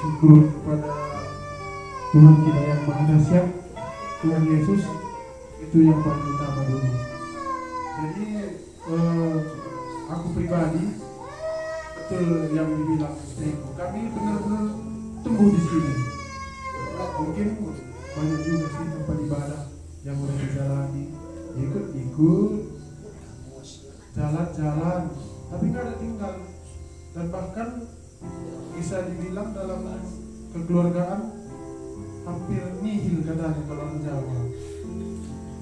syukur kepada Tuhan kita yang maha dahsyat, Tuhan Yesus, itu yang paling utama dulu. Jadi aku pribadi betul yang dibilang istriku, kami benar-benar tumbuh di sini. Mungkin banyak juga sih tempat ibadah yang udah dijalani, ikut jalan-jalan, tapi nggak ada tinggal. Dan bahkan bisa dibilang dalam kekeluargaan hampir nihil katanya kalau orang Jawa.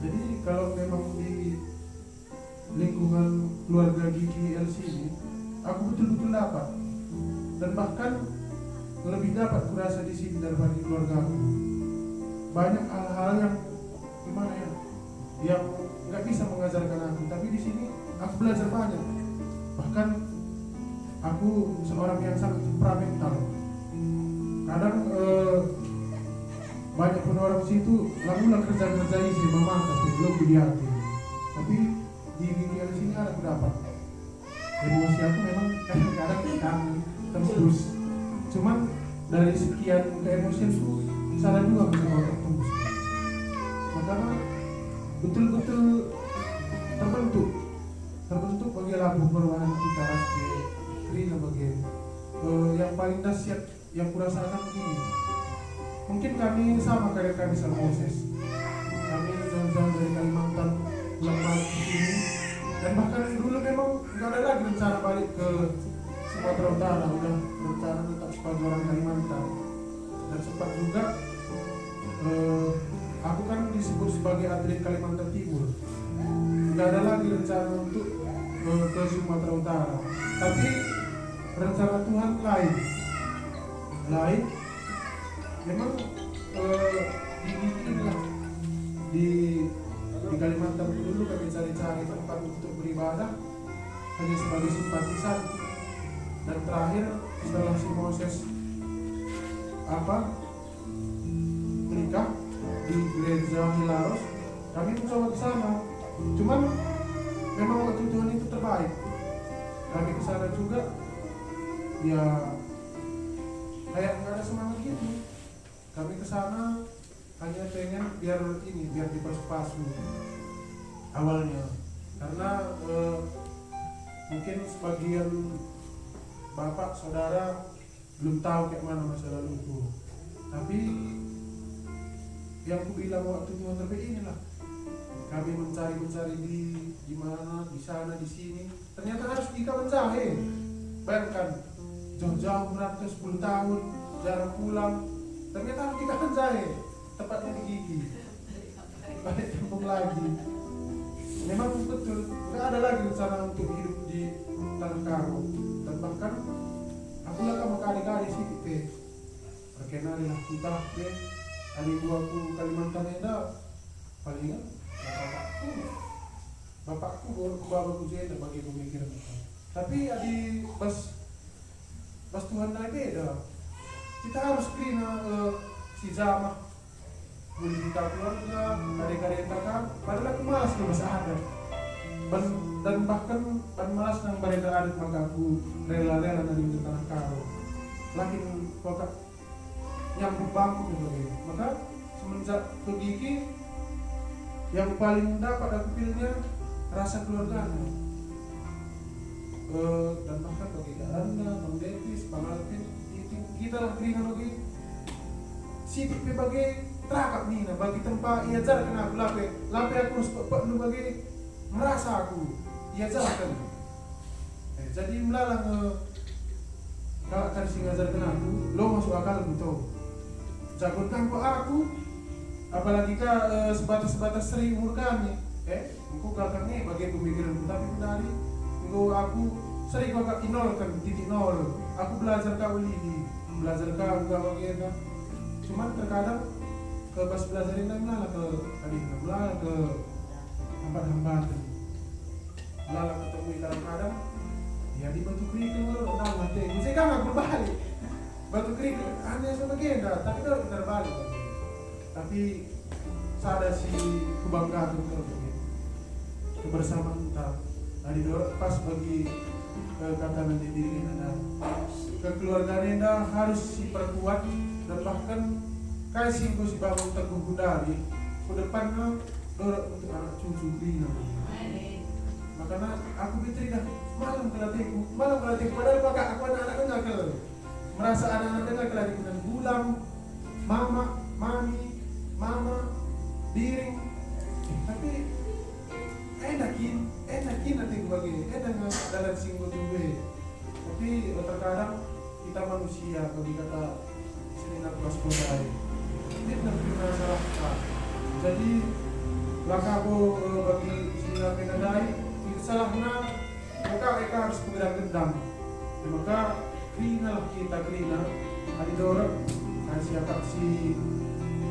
Jadi kalau memang di lingkungan keluarga Gigi LC ini, aku betul-betul dapat, dan bahkan lebih dapat kurasa di sini daripada di keluarga aku. Banyak hal-hal yang gimana ya, yang nggak bisa mengajarkan aku, tapi di sini aku belajar banyak. Bahkan aku seorang yang sangat temperamental. Kadang banyak pun orang situ lalu kerja isi mama tapi belum dilihatin. Tapi di GGL sini ada aku dapat. Emosi aku memang kadang-kadang tembus. Cuman dari sekian keemosian itu salah juga bisa kalau tembus. Makanya betul-betul terbentuk bagi labuh perubahan kita rasanya Rina bagian yang paling dahsyat yang kurasakan ini. Mungkin kami sama kayak kami sama Moses. Kami jauh-jauh dari Kalimantan pulang balik ke sini, dan bahkan dulu memang nggak ada lagi rencana balik ke Sumatera Utara, udah rencana tetap sebagai orang Kalimantan. Dan sempat juga aku kan disebut sebagai atlet Kalimantan Timur. Nggak ada lagi rencana untuk ke Sumatera Utara, tapi rencana Tuhan lain. Memang di Kalimantan dulu kami cari-cari tempat untuk beribadah hanya sebagai simpatisan, dan terakhir setelah si Moses menikah di gereja Hilaros, kami mencoba ke sana. Cuman memang waktu Tuhan itu terbaik. Kami ke sana juga ya kayak nggak ada semangat gitu. Kami ke sana hanya pengen biar dipasu-pasu awalnya, karena mungkin sebagian bapak saudara belum tahu kayak mana masa laluku. Tapi yang ku bilang waktu Tuhan terbaik inilah. Kami mencari di mana, di sana, di sini. Ternyata harus kita mencari. Bayangkan, jauh-jauh merantau 10 tahun, jarang pulang. Ternyata harus kita mencari. Tepatnya di Gigi. Balik kampung lagi. Memang betul, nggak ada lagi rencana untuk hidup di Tanah Karo. Dan bahkan, aku lah sama kali-kali sih, perkenali lah kita, adik buahku Kalimantan Enda, paling bapakku baru jeda bagi pemikiran kita. Tapi adik pas Tuhan naik beda. Kita harus kena si Zama, boleh kita keluarga, kadang-kadang takkan. Padahal aku malas ke masa ada. Dan bahkan malas nang berada adat maka aku rela-rela dari Tanah Karo. Lakin pokok nyambung bangku gitu. Maka semenjak ke Gigi yang paling dapat aku pilihnya rasa keluarganya. Dan bahkan bagi Anda, Bang Devis, Bang Alvin, kita lah keringan bagi sidik bagi terakap nih, bagi tempat ia jarkan aku lape aku harus lu bagi merasa aku ia jarkan. Jadi melalang kalau kan singajarkan aku, lo masuk akal gitu. Jago tanpa aku, apalagi sebatas sering umur kami, engkau kakaknya bagi pemikiran tapi dari engkau aku sering kakak inolkan titik nol. Aku belajar kau ini, belajar kau bagaimana. Cuman terkadang pas belajar ini malah ke adiknya, malah ke hambatan, malah ketemu kadang ya di Batu Kerikil lo tahu nanti, mesti kan aku berbalik. Batu Kerikil hanya sama genda, tapi kalau kita berbalik. Tapi sadar si kebanggaan itu kebersamaan kita. Tadi pas bagi kata nanti diri kita, kekeluargaan kita harus diperkuat dan bahkan kasih si bangun teguh dari ke depannya dorong untuk anak cucu Krina. Makanya aku bercerita malam kelatih padahal pakai aku anak-anak ngakal merasa anak-anak ngakal lagi dengan bulan mama diring tapi enakin nanti bagi enak dalam singgung juga tapi terkadang kita manusia bagi kata sini nak waspadai ini nanti masalah kita jadi langkah aku bagi sini nak pengadai salahnya maka mereka harus bergerak gendam maka kita ada dorong kasih aksi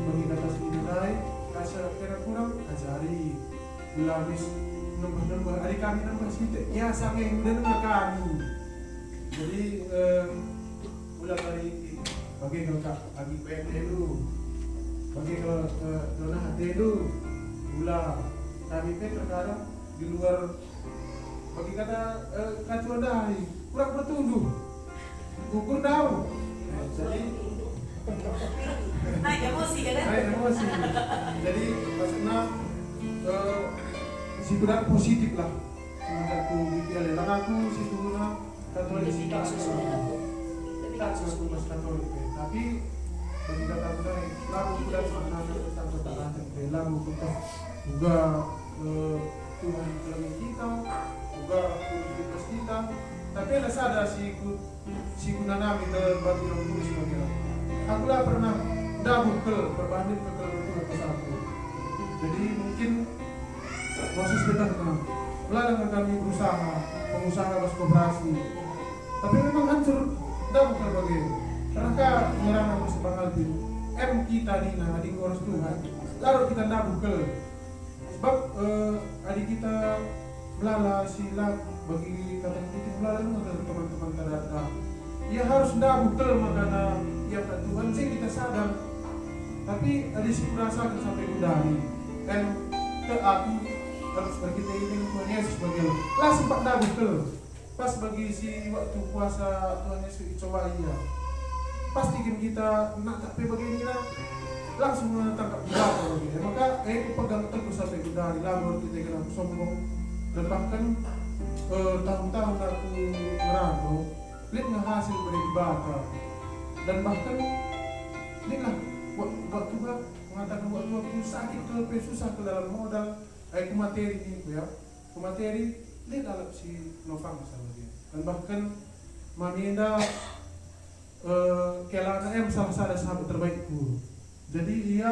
bagi kata sinai kasih kira kurang ajari bila habis nambah hari kami nambah sidik ya sama yang udah nambah kami jadi ulang hari bagi kakak bagi PM dulu bagi ke donah dulu ulang kami terkadang di luar bagi kata kacuan dahi kurang bertunduh ukur tahu jadi naik emosi jadi maksudnya si budak positif lah semenjak aku BPL karena aku si turuna Katolik sih tak aku mas Katolik tapi bagi kata budak lalu budak sebenarnya tentang kata lalu kita juga Tuhan kelemahan kita juga kualitas kita tapi ada sadar si gunanami terbagi orang tulis sebagai aku lah pernah double perbanding ke Tuhan ke satu jadi mungkin proses kita tenang melalui kami berusaha pengusaha berkooperasi tapi memang hancur double bagi karena menyerang aku sebang Alvin kita dina adik ngurus Tuhan lalu kita double sebab adik kita melala silat bagi kata titik melala dengan teman-teman terhadap ia harus double makanya ia tak Tuhan sih kita sadar tapi ada si merasakan sampai kudari dan ke aku harus berkita ini Tuhan Yesus bagaimana lah sempat double pas bagi si waktu puasa Tuhan Yesus coba iya pastikan kita nak tapi begini kita langsung menangkap berapa lagi maka pegang teguh sampai kudari lalu kita kena sombong dan bahkan tahun-tahun aku merano lihat hasil beribadah dan bahkan lihatlah waktu mengatakan bahwa aku sakit kalau susah ke dalam modal, aku materi ini ya, aku materi lihat dalam si Novang sama dia, dan bahkan Maminda kelana salah satu sahabat terbaikku, jadi dia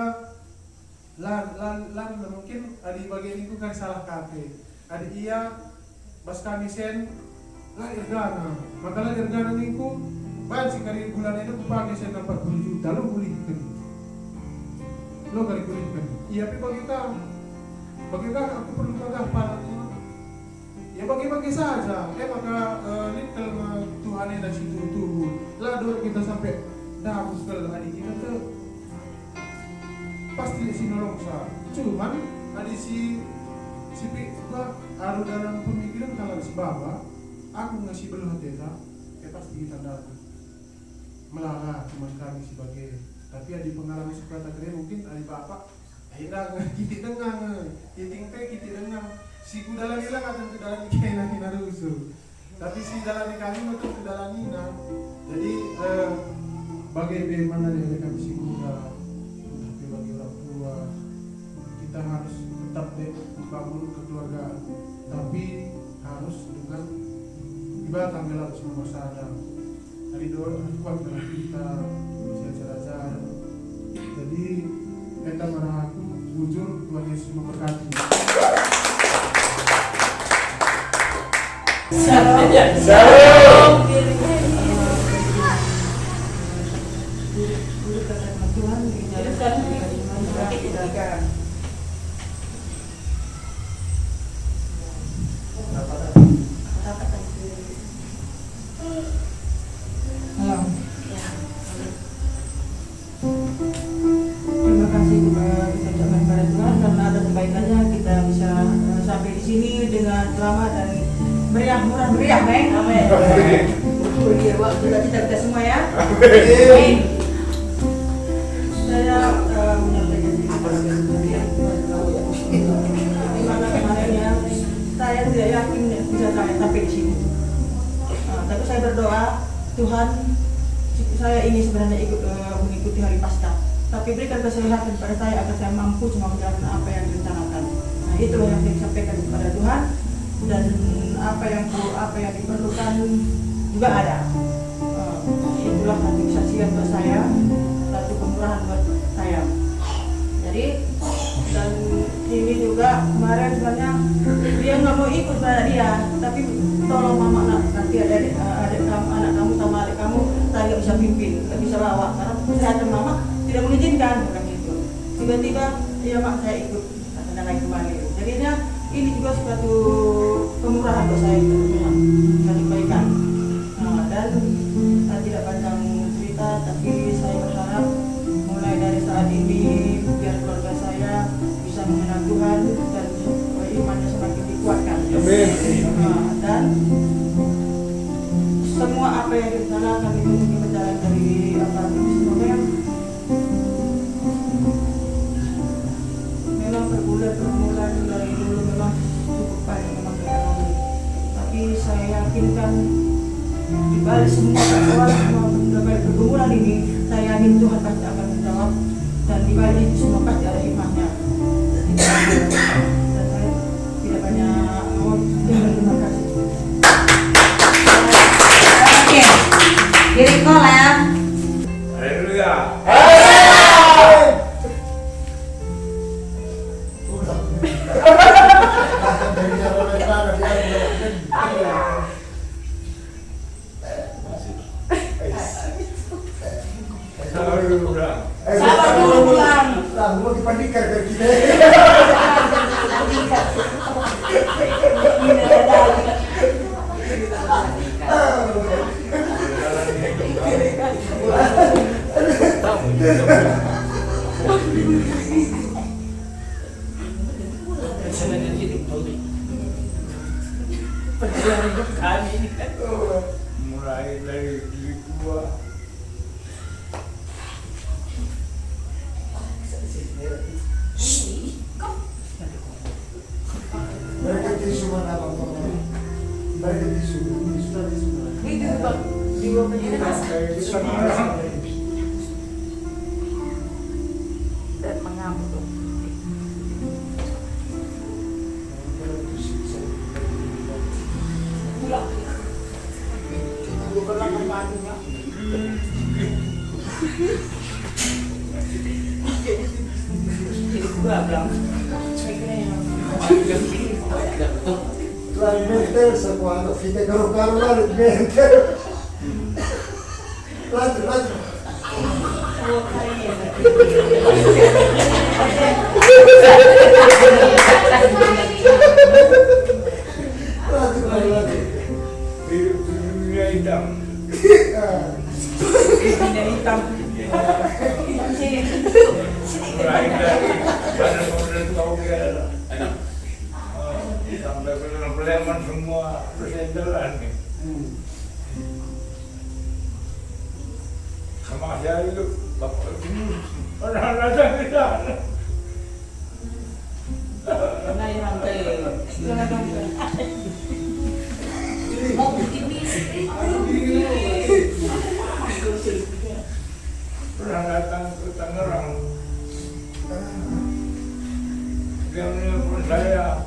lan mungkin ada bagian itu kan salah kafe, ada ia bas kami sen lah irgana, maka lah irgana niku banyak sekali bulan itu pakai sen 40 juta lo pulihkan. Lo kali pulihkan. Iya, tapi bagi kami aku perlu menghafal. Ya bagi saja. Maka little Tuhan yang dari situ tubuh. Lah dulu kita sampai dahus ke adik kita tuh pasti si nolong sa. Cuman ada si gua ada dalam pemikiran kalau sebab aku ngasih belah desa, pasti ditanda melarang teman kami sebagai. Tapi ada pengalaman seperti tadi mungkin ada bapak akhirnya kita tengah kita tengah si kudalan hilang atau kudalan kena hina rusuh, tapi si dalam kami atau kudalan hina. Jadi bagaimana dia kami si kuda, tapi bagi orang tua kita harus tetap bangun kekeluargaan, tapi harus dengan ibarat ambil semua sadar. Hari doa kuat dalam kita belajar. Jadi kita meraku jujur Tuhan Yesus memberkati. Shalom. Terima kasih kita ucapkan kepada Tuhan karena ada kebaikannya kita bisa sampai di sini dengan selamat dan meriah, murah meriah, Bang. Amin. Waktu kita semua ya. Amin. Saya menyampaikan dimana kemarin ya, saya tidak yakin bisa saya sampai di sini. Tapi saya berdoa, Tuhan, saya ini sebenarnya ikut mengikuti hari Paskah, tapi berikan kesehatan kepada saya agar saya mampu semua menjalankan apa yang direncanakan. Nah, itulah yang saya sampaikan kepada Tuhan, dan apa yang diperlukan juga ada. Itulah satu kesaksian buat saya, satu kemurahan buat saya. Jadi dan ini juga kemarin sebenarnya dia nggak mau ikut pada dia, tapi tolong mama nanti adik kamu, anak kamu sama adik kamu saya nggak bisa pimpin, nggak bisa bawa karena kesehatan mama tidak mengizinkan, bukan itu. Tiba-tiba ya mak saya ikut dan lain kembali. Jadinya ini juga suatu kemurahan buat saya itu Tuhan, satu kebaikan. Dan tidak panjang cerita, tapi saya berharap mulai dari saat ini biar keluarga saya bisa mengenal Tuhan dan imannya semakin dikuatkan. Amin. Dan semua apa yang direncanakan itu mungkin berjalan dari apa ini semuanya. Memang perbulan dari dulu memang cukup banyak memang dialami. Tapi saya yakinkan di balik semua pergumulan ini, saya yakin Tuhan pasti akan menjawab, dan di balik itu semua pasti ada hikmahnya. Dan saya tidak banyak terima kasih. Oke. Kirim kolam. Haleluya. Sabar dulu pulang. Mau dipandingkan ke kita. Perjalanan hidup kami ini kan mulai dari diri gua. Mereka tisu mana bang? Mereka tisu tadi sudah. Itu Bang, di bawah penjelasan. Tisu mana? Dan Selain mental, semua anak kita karu-karuan, mental. Lanjut. Lanjut. Dunia hitam. Mulai dari pada kemudian Togel sampai Sleman semua bersenderan nih. Sama saya itu bapak itu pernah datang ke sana. Pernah datang ke Tangerang. Dia menelpon saya.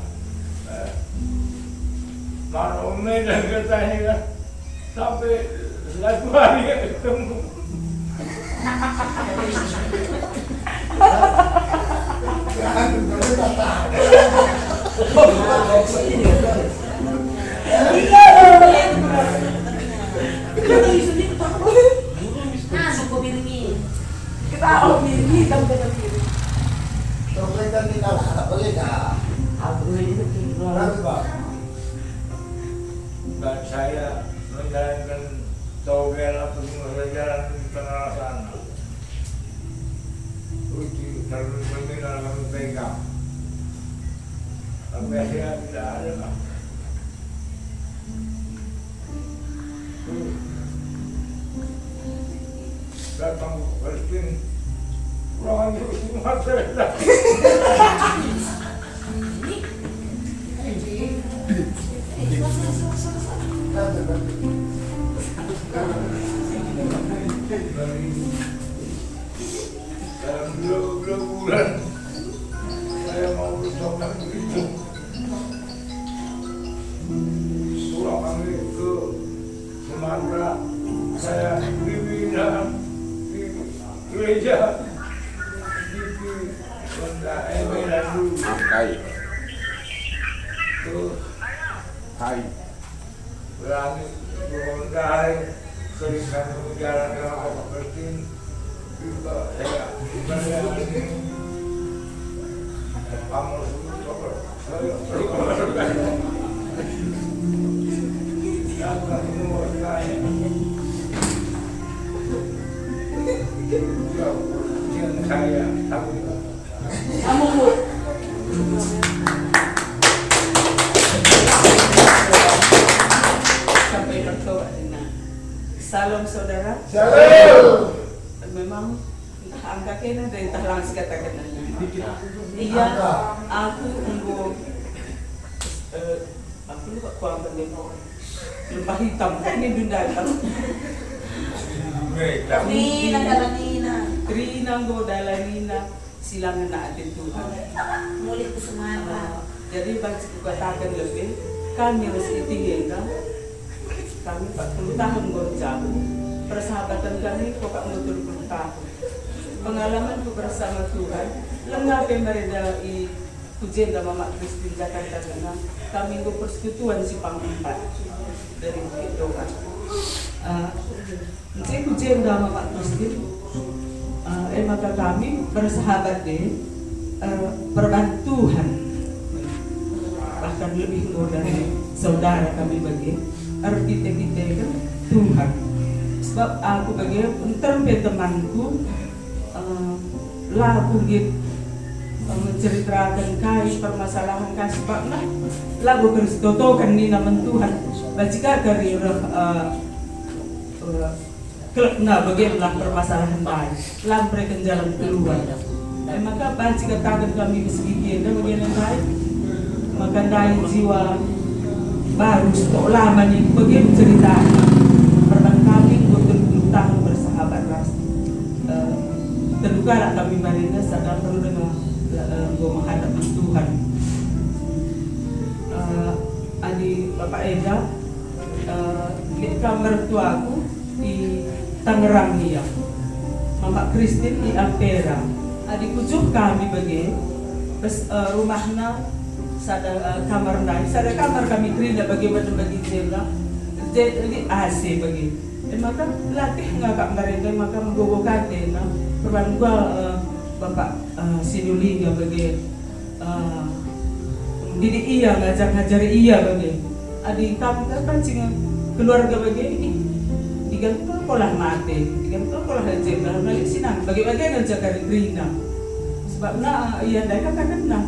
Mana Umi dan katanya sampai 1 hari ketemu. Toplekan di dalam, boleh dah. Dan saya menjalankan Togel atau menjalankan di tengah sana. Uji terminal kami pegang. Tapi akhirnya tidak ada kan. Datang ke Palestina, pulang ke Sumatera. Dalam 2 bulan saya mau bertobat itu. Pulang kami ke Sumatera, saya dibina di gereja di Medan dulu. Berani berondai, sering kami menjalankan Bapak Presiden juga saya berani kamu saya semua saya yang saya tahu Salam saudara. Shalom. Memang angka kena dari talang katakan iya aku untuk aku lupa kuang berdemo lempah hitam ini dundakan Trina Godalanina silangan natin Tuhan Mulit ke Sumatera. jadi bagi katakan lebih kami harus itinggal kami 40 tahun berjauh persahabatan kami kok 40 tahun pengalamanku bersama Tuhan lengkap mereka pujian Mama Kristin Jakarta karena kami ke persekutuan si Pang-4 dari Bukit Doa saya pujian Mama Kristin maka kami bersahabat deh perbantuan bahkan lebih dari saudara kami bagi arti kita kan Tuhan sebab aku bagi terpe temanku lagu gitu menceritakan kais permasalahan kais sebabnya lagu Kristoto kan di nama Tuhan bajika dari kelakna bagaimana permasalahan kais lampre jalan keluar maka bajika tangan kami meski dan bagaimana baik maka dari jiwa baru stok lama nih bagaimana cerita pernah kami 20 tahun bersahabat ras terduga lah kami marina sadar perlu dengan gue menghadap Tuhan adik Bapak Eda di kamar tuaku di Tangerang ya Mama Kristin di Ampera adik kucuh kami bagi rumahnya sada kamar naik, sada kamar kami terina bagaimana bagi jela, jadi AC bagi. Maka latih ngakak mereka maka menggogo kate na peran gua bapak Sinulinga bagi didik iya ngajar iya bagi. Adik kami kan cing keluarga bagi ini digantung pola mati, digantung pola jela balik sinang bagi-bagi ngajar Rina. Sebab na iya dah katakan na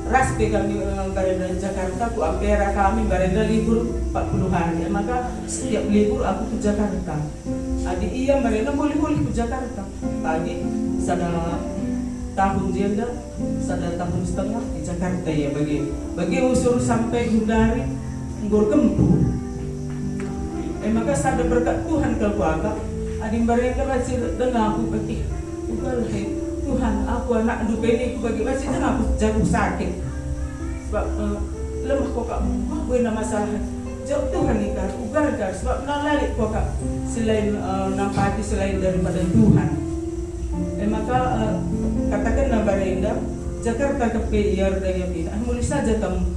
raspe kami berada di Jakarta, ku ampera kami berada libur 40 hari. Maka setiap libur aku ke Jakarta. Adik iya mereka boleh-boleh ke Jakarta. Pagi sada tahun jenda, sada tahun setengah di Jakarta ya bagi usur sampai Gundari nggur kempu. Maka sada berkat Tuhan kalau agak adik mereka masih dengar aku bagi bukan Tuhan, aku anak dupe ini bagi masih dengar aku jatuh sakit. Sebab lemah kok kak, aku ada masalah. Jauh Tuhan ikan, ugal kan. Sebab nalalik kok kak selain nampati selain daripada Tuhan. Maka katakan Nabarenda, Jakarta ke PIR dengan bina. Mulai saja kamu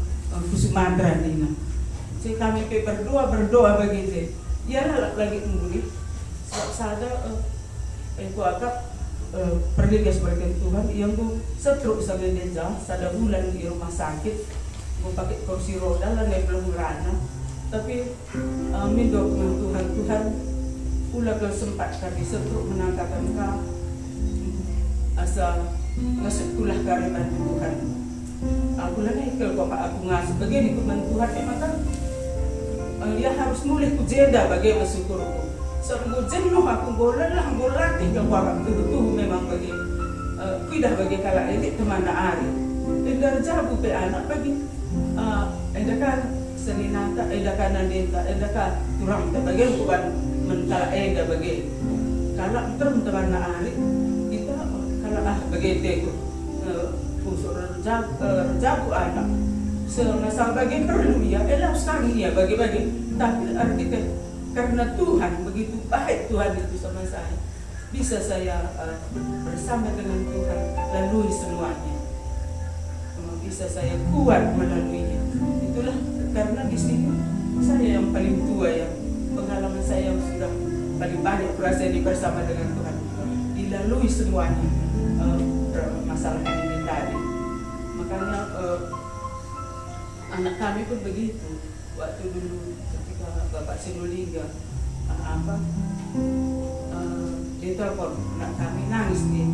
ke Sumatera Dina. Jadi kami berdoa bagi dia. Ya lagi mulai. Sebab sada aku agak pergi sebagai Tuhan yang ku setruk sama dia sada bulan di rumah sakit ku pakai kursi roda lah belum merana tapi minta Tuhan pula ke sempat kami setruk menangkapkan kau asa ngasekulah kariban Tuhan aku lah nih kalau aku ngasih begini kuman Tuhan maka dia harus mulai ku jeda bagi bersyukurku. Sebab jenuh aku bola latih ke orang tuh memang bagi tidak bagi kala elit kemana hari. Edar jabu pe anak bagi edakan seninata edakan nandita edakan turang te bagi bukan mentala eda bagi kala terus kemana hari kita kala bagi teko unsur jabu anak senasa bagi perlu ya elah sekarang ya bagi tapi artinya karena Tuhan begitu baik Tuhan itu sama saya bisa saya bersama dengan Tuhan lalui semuanya bisa saya kuat melaluinya itulah karena di sini saya yang paling tua ya pengalaman saya yang sudah paling banyak berasa ini bersama dengan Tuhan dilalui semuanya masalah ini tadi makanya anak kami pun begitu waktu dulu Bapak Sinulinga dia telepon anak kami nangis dia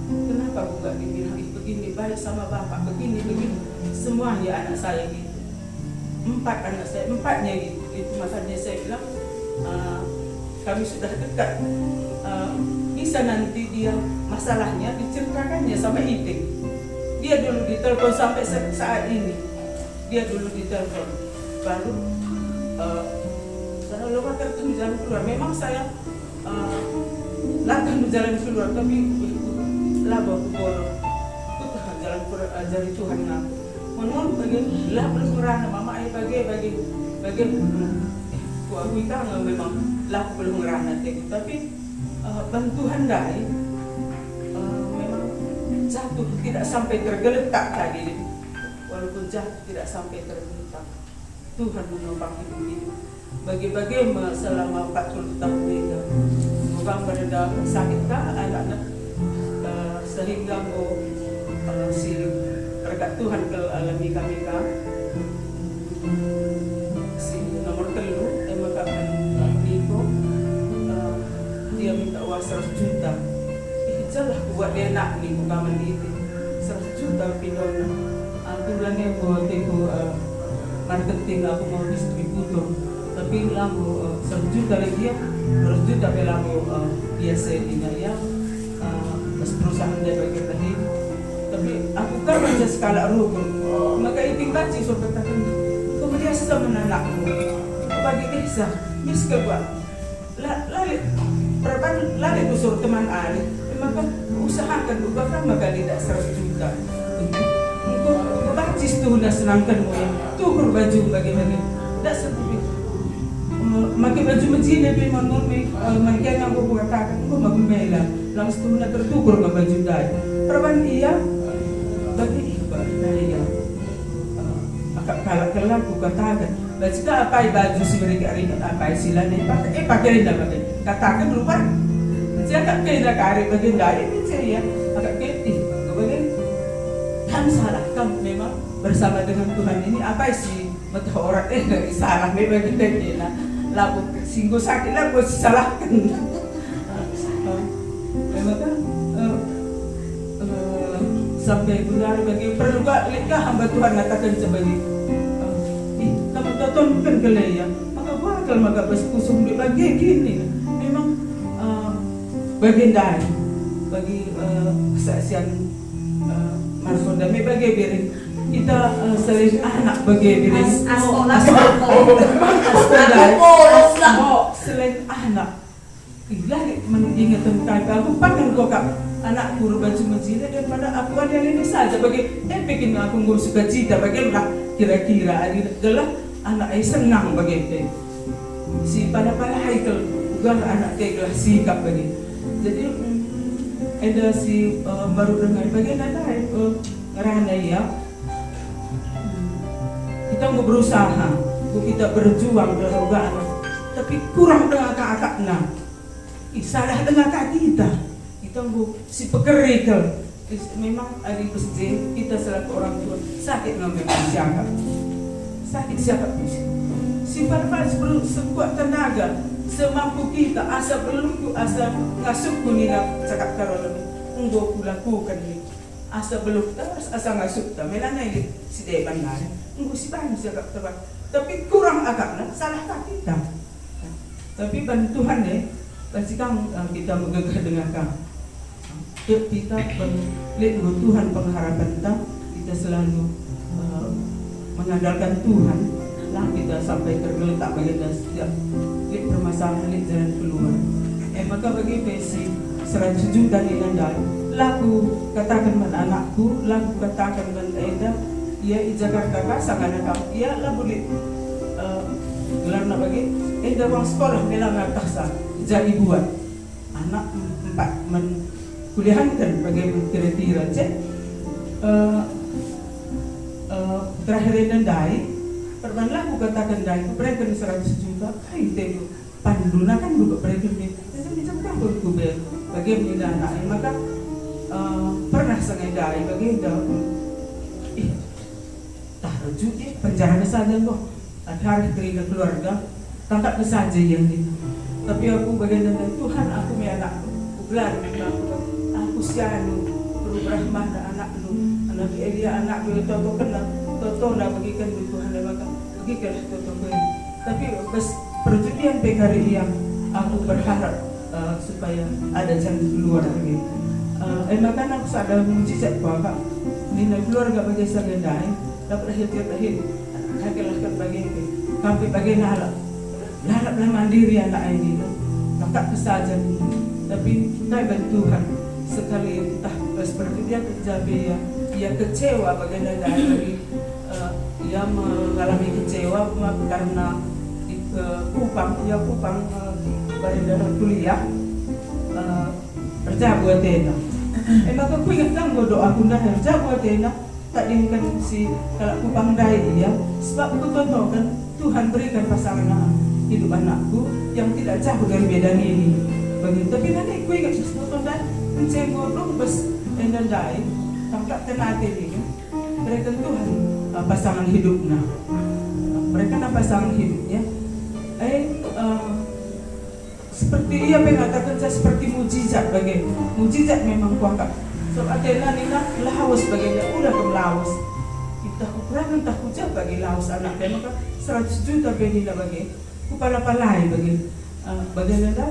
kenapa aku gak dibilang begini baik sama bapak begini semuanya anak saya gitu empatnya gitu itu makanya saya bilang kami sudah dekat bisa nanti dia masalahnya diceritakannya sama Iting dia dulu ditelepon sampai saat ini dia dulu ditelepon baru saya lupa terus jalan keluar. Memang saya langkah jalan keluar, tapi laba bolong. Jalan keluar dari Tuhan aku. Menurut bagi lah belum merana mama ayah bagi aku itu memang lah belum merana tapi bantuan dari memang jatuh tidak sampai tergeletak tadi walaupun jatuh tidak sampai tergeletak. Tuhan menopang hidup ini bagi-bagi selama 40 tahun itu bukan berada sakit kah anak-anak sehingga mau si berkat Tuhan ke alami kami kah si nomor telu maka Niko dia minta uang 100 juta jalah buat dia nak ni bukan menditi 100 juta pindona aku bilangnya buat itu marketing aku mau distributor tapi lamu 100 juta lagi dia 100 juta lamu biasa dia ya perusahaan dia bagi tadi tapi aku kan macam skala rukun maka itu baca sobat katakan kemudian sama anakmu bagi desa misal buat lali usur teman ali maka usahakan bahkan maka tidak 100 juta bacis tu dah senangkan mo ya tukur baju bagi-bagi tak seperti makai baju masjid lebih menurut mereka yang aku katakan aku magmela langsung na tertukur ke baju dai perban iya halak aku katakan baca apa baju si mereka ringan apa sila nih pakai rinda pakai katakan dulu pak saya tak kena kari bagian dari ini saya agak ketih bagian kan salah kan memang bersama dengan Tuhan ini apa sih mata orang salah memang kita kena lalu singgung sakit lah buat salahkan memang kan sampai benar bagi perlu lihat hamba Tuhan katakan sebagai kamu tonton bukan kelaya maka bakal maka kusum di bagi gini memang bagian dari bagi kesaksian Marsonda me bagi biring kita selain anak bagi biring selain anak lagi mengingatkan kakak aku pakai kok anak guru baju menjina daripada aku ada yang ini saja bagi bikin aku guru suka cita bagaimana kira-kira adalah anak senang bagi si pada Haikal juga anak tegal sikap bagi jadi ada si baru dengar bagaimana ngerana ya kita mau berusaha kita berjuang dengan anak tapi kurang dengan kakaknya salah dengan kak kita si pekerja memang ada pesjid kita selaku orang tua sakit ngambil siapa si pada sekuat tenaga semampu kita asa belum asa ngasup kunina cakap karolami unggo kulakukan ni asa belum terus asa ngasup ta melana ini si depan nari unggo si bang cakap terbang tapi kurang akakna salah kita tapi bantuan pasti kita menggagah dengan kamu kita melihat Tuhan pengharapan kita selalu mengandalkan Tuhan lah kita sampai tergeletak bagian setiap permasalahan lihat jalan keluar maka bagi besi 100 juta dinandai laku katakan man anakku laku katakan man Eda ia di Jakarta kasang anak ia lah boleh gelar nak bagi Eda bang sekolah bilang atas jadi buat anak 4 kuliahan kan bagaimana kira-kira cek terakhir dai perban lagu katakan dai mereka 100 juta kai temu panduna kan juga mereka ni jadi macam apa tu bagaimana anak maka pernah sangat dai bagaimana taruh juga penjara saja kok hari terima keluarga tangkap saja yang ini tapi aku bagaimana Tuhan aku punya anakku bukan memang aku sianu berubah mana anak lu anak dia anak lu toto kena toto nak bagikan Tuhan maka bagikan toto beri tapi bes perjudian PKRI yang aku berharap supaya ada jalan keluar lagi maka aku sadar mujizat bahwa nina keluarga bagi sagendai dapat akhir hakilah bagi kami bagi halap mandiri anak ini kakak kesajan tapi saya bantuan sekali entah seperti dia terjadi ia kecewa bagaimana dari ia mengalami kecewa karena Kupang pada dalam kuliah berjago tena maka aku ingat kan doa aku dah berjago tena tak diingat si kalau Kupang dai dia sebab aku tahu kan Tuhan berikan pasangan hidup anakku yang tidak jauh dari medan ini begitu tapi nanti aku ingat sesuatu dan saya godong bes dan dai tangkap tenate ini mereka Tuhan pasangan hidupnya mereka pasangan hidupnya seperti ia mengatakan saya seperti mujizat bagi mujizat memang kuangkat sebab Athena nina laos baginya udah ke laos kita kurang entah kucap bagi laos anaknya maka 100 juta bagi bagi kupala-palai bagi bagian dah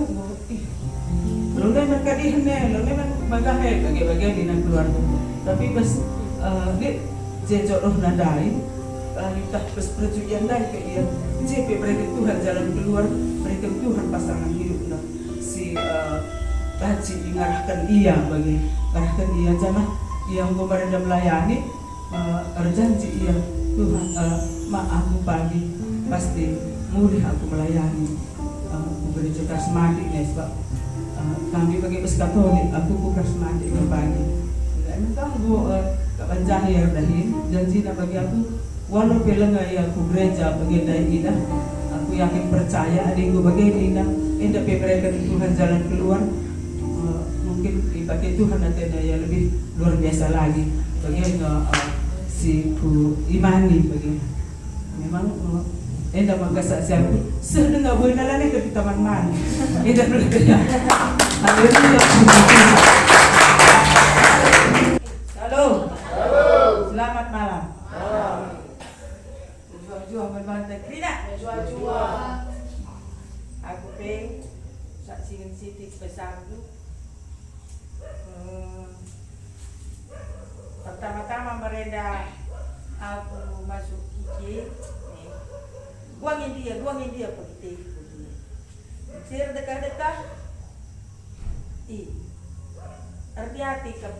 belum dah merkadihan belum dah bagahe bagi di keluarga tapi bes dia jejodoh nadai entah bes perjudian dai ke dia JP mereka Tuhan jalan keluar mereka Tuhan pasangan hidup si Haji mengarahkan ia bagi arahkan ia jangan yang kepada melayani berjanji ia Tuhan aku pagi pasti mudah aku melayani beri juga semangat sebab kami bagi bes Katolik aku bukan semangat pagi memang gue kapan jahir dahin janji nak bagi aku walau pelengah ya aku gereja bagian ina, aku yakin percaya adikku bagian ina, indah mereka Tuhan jalan keluar, mungkin dipakai Tuhan nanti ya lebih luar biasa lagi, bagian si ku imani bagian, memang indah menggasak siapa, sedengar boleh nalani ke taman mana, indah berbeda, haleluya. Halo, selamat malam. Jual membantai Krina. Aku peng saksikan Siti besar tu. Pertama-tama mereda aku masuk kiki. Buangin dia pergi. Sir dekat-dekat. Hati-hati ke.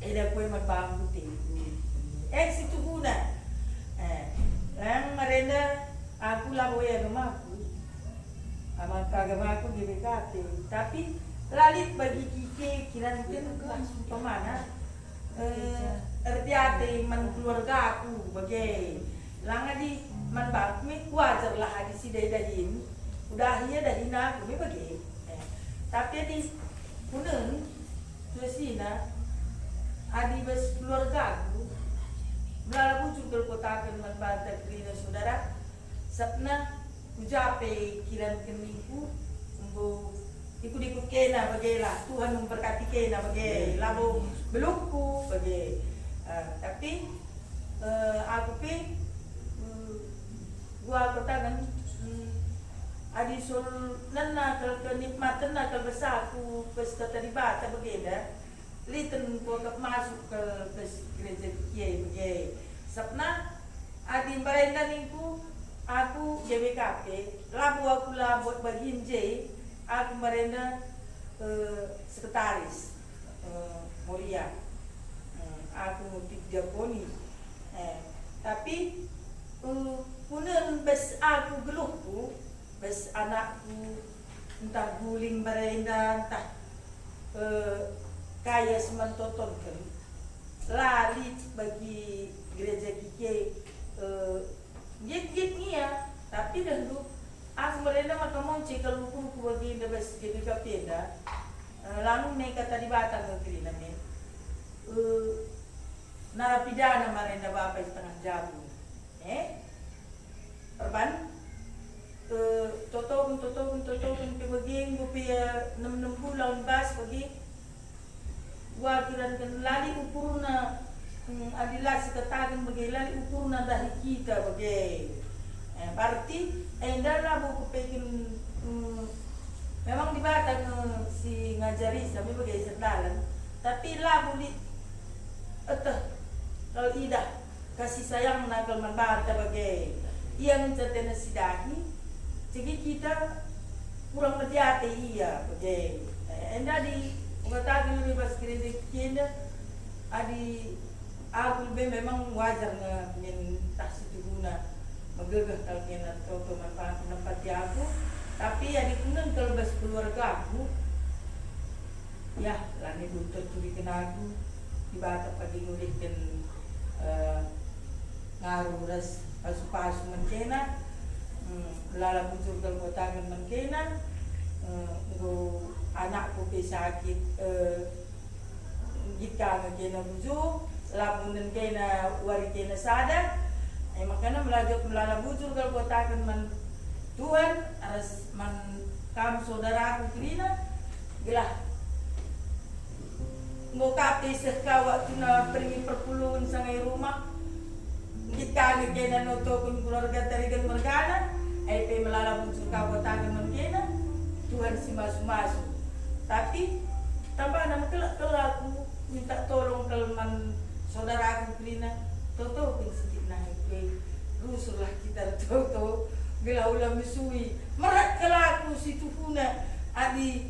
Ada kue membang putih. Situ guna. Yang merenda aku lah boya rumahku, amal agama aku GBKT. Tapi lalit bagi kiki kira mungkin pemana hati-hati man keluarga aku bagai langa di man bakmi wajar lah di sidai dahin udah iya dahina aku bagai tapi di puneng tuasina adi bes keluarga aku Melalu juga kota akan membantai Krina saudara. Sabna ujape kiran keningku, ikut kena bagailah Tuhan memberkati kena bagai lalu belukku bagai. Tapi aku pi gua katakan adi sul nana kenikmatan nak besar aku pesta terlibat bagailah. Liten ko masuk ke gereja kiai bagai sabna adi barenda ningku aku JBKP labu aku lah buat bagian J aku barenda sekretaris Mulia aku mutik diakoni tapi punen bes aku geluhku bes anakku entah guling barenda entah kaya sementoton kan lali bagi gereja kiki git ni ya tapi dahulu aku merenda maka monci kalau ku bagi bebas jadi kapenda lalu mereka tadi batang negeri nami narapidana merenda bapa setengah jamu perban totong pebaging gupia 6 bulan bas bagi wakilan kan lali ukurna adilah sekatakan bagai lali ukurna dari kita bagai berarti endala buku pekin memang di Batang si ngajari sampai bagai sendalan tapi labu li kalau idah kasih sayang nakal membata bagai yang catena sidahi jadi kita kurang berjati iya bagai enda di Ungkatakan lebih pas gereja kena adi aku lebih memang wajar ngin tak situ guna megegah kalau kena atau manfaat tempat aku tapi adi kunen kalau bas keluarga aku ya lani butuh turi kena aku dibata pagi ngulikin ngaruh ras pasu-pasu menkena lala muncul kalau kotangan menkena anakku sakit jika kena bujur labunan kena wari kena sadar makanya melajut melala bujur kalau kotakan man Tuhan harus man kamu saudaraku Krina gelah ngokapi sekawak tuna pergi perpuluhan sangai rumah jika kena notokun keluarga tarigan mergana melala bujur kau kotakan man kena Tuhan si masuk tapi tambah nama kelak aku minta tolong kelman saudara aku Krina toto pun sedikit naik rusulah kita toto bila ulah mesui merat kelak aku si tuhuna adi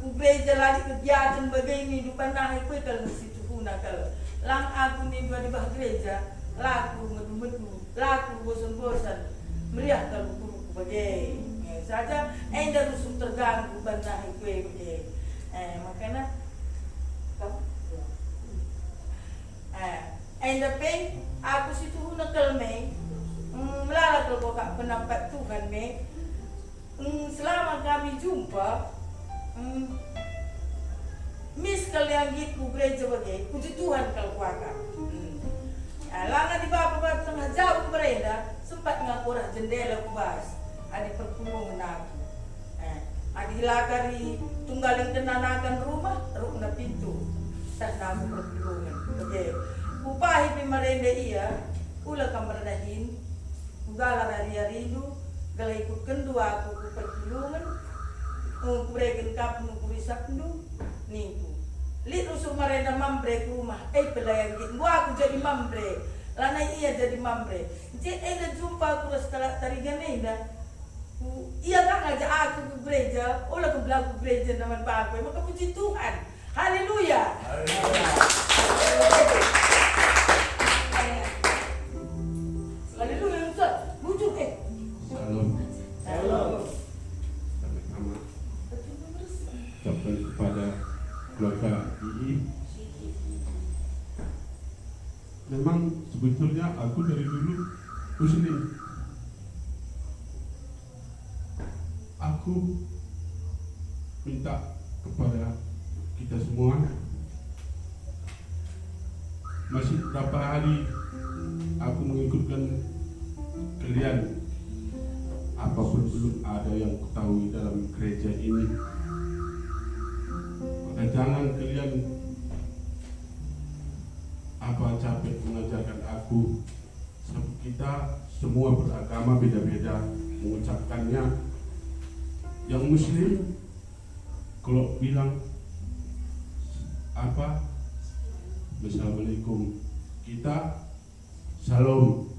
kubeja lagi kegiatan begini depan naik kalau si tuhuna kalau lang aku ni dua di bah gereja laku medu-medu laku bosan-bosan meriah kalau kuku bagai saja enda rusuk terganggu bantah kue makanya tapi aku situ nakal me, melalak kalau kak penampak Tuhan me. Selama kami jumpa, mis kalian gitu gereja bagai, puji Tuhan kalau kuakan. Langa di bawah tengah jauh berenda, sempat ngakurah jendela kubas, ada perpulungan aku. Ada hilagari tunggaling kenanakan rumah, rukna pintu, tak nama perpulungan. Oke, upahi pimarenda iya, ula kamberdahin, ugala hari-haridu, gala ikut kendua aku ke perpulungan, kuregen kapnu kurisaknu, niku. Lihat usuk marenda mambre ke rumah, pelayan gitu, gua aku jadi mambre, lana iya jadi mambre. Jadi enda jumpa aku setelah tarigan enda, iya kan ngajak aku ke gereja, olah ke belakang gereja nama Bapak, maka puji Tuhan, haleluya. Haleluya, Ustaz, bujuk Salam. Sama-sama. Ucapkan kepada keluarga II. Memang sebetulnya aku dari dulu Muslim. Aku minta kepada kita semua, masih berapa hari aku mengikutkan kalian, apapun belum ada yang ketahui dalam gereja ini, maka jangan kalian capek mengajarkan aku. Sebab kita semua beragama beda-beda mengucapkannya. Yang Muslim kalau bilang Assalamualaikum, kita Salam.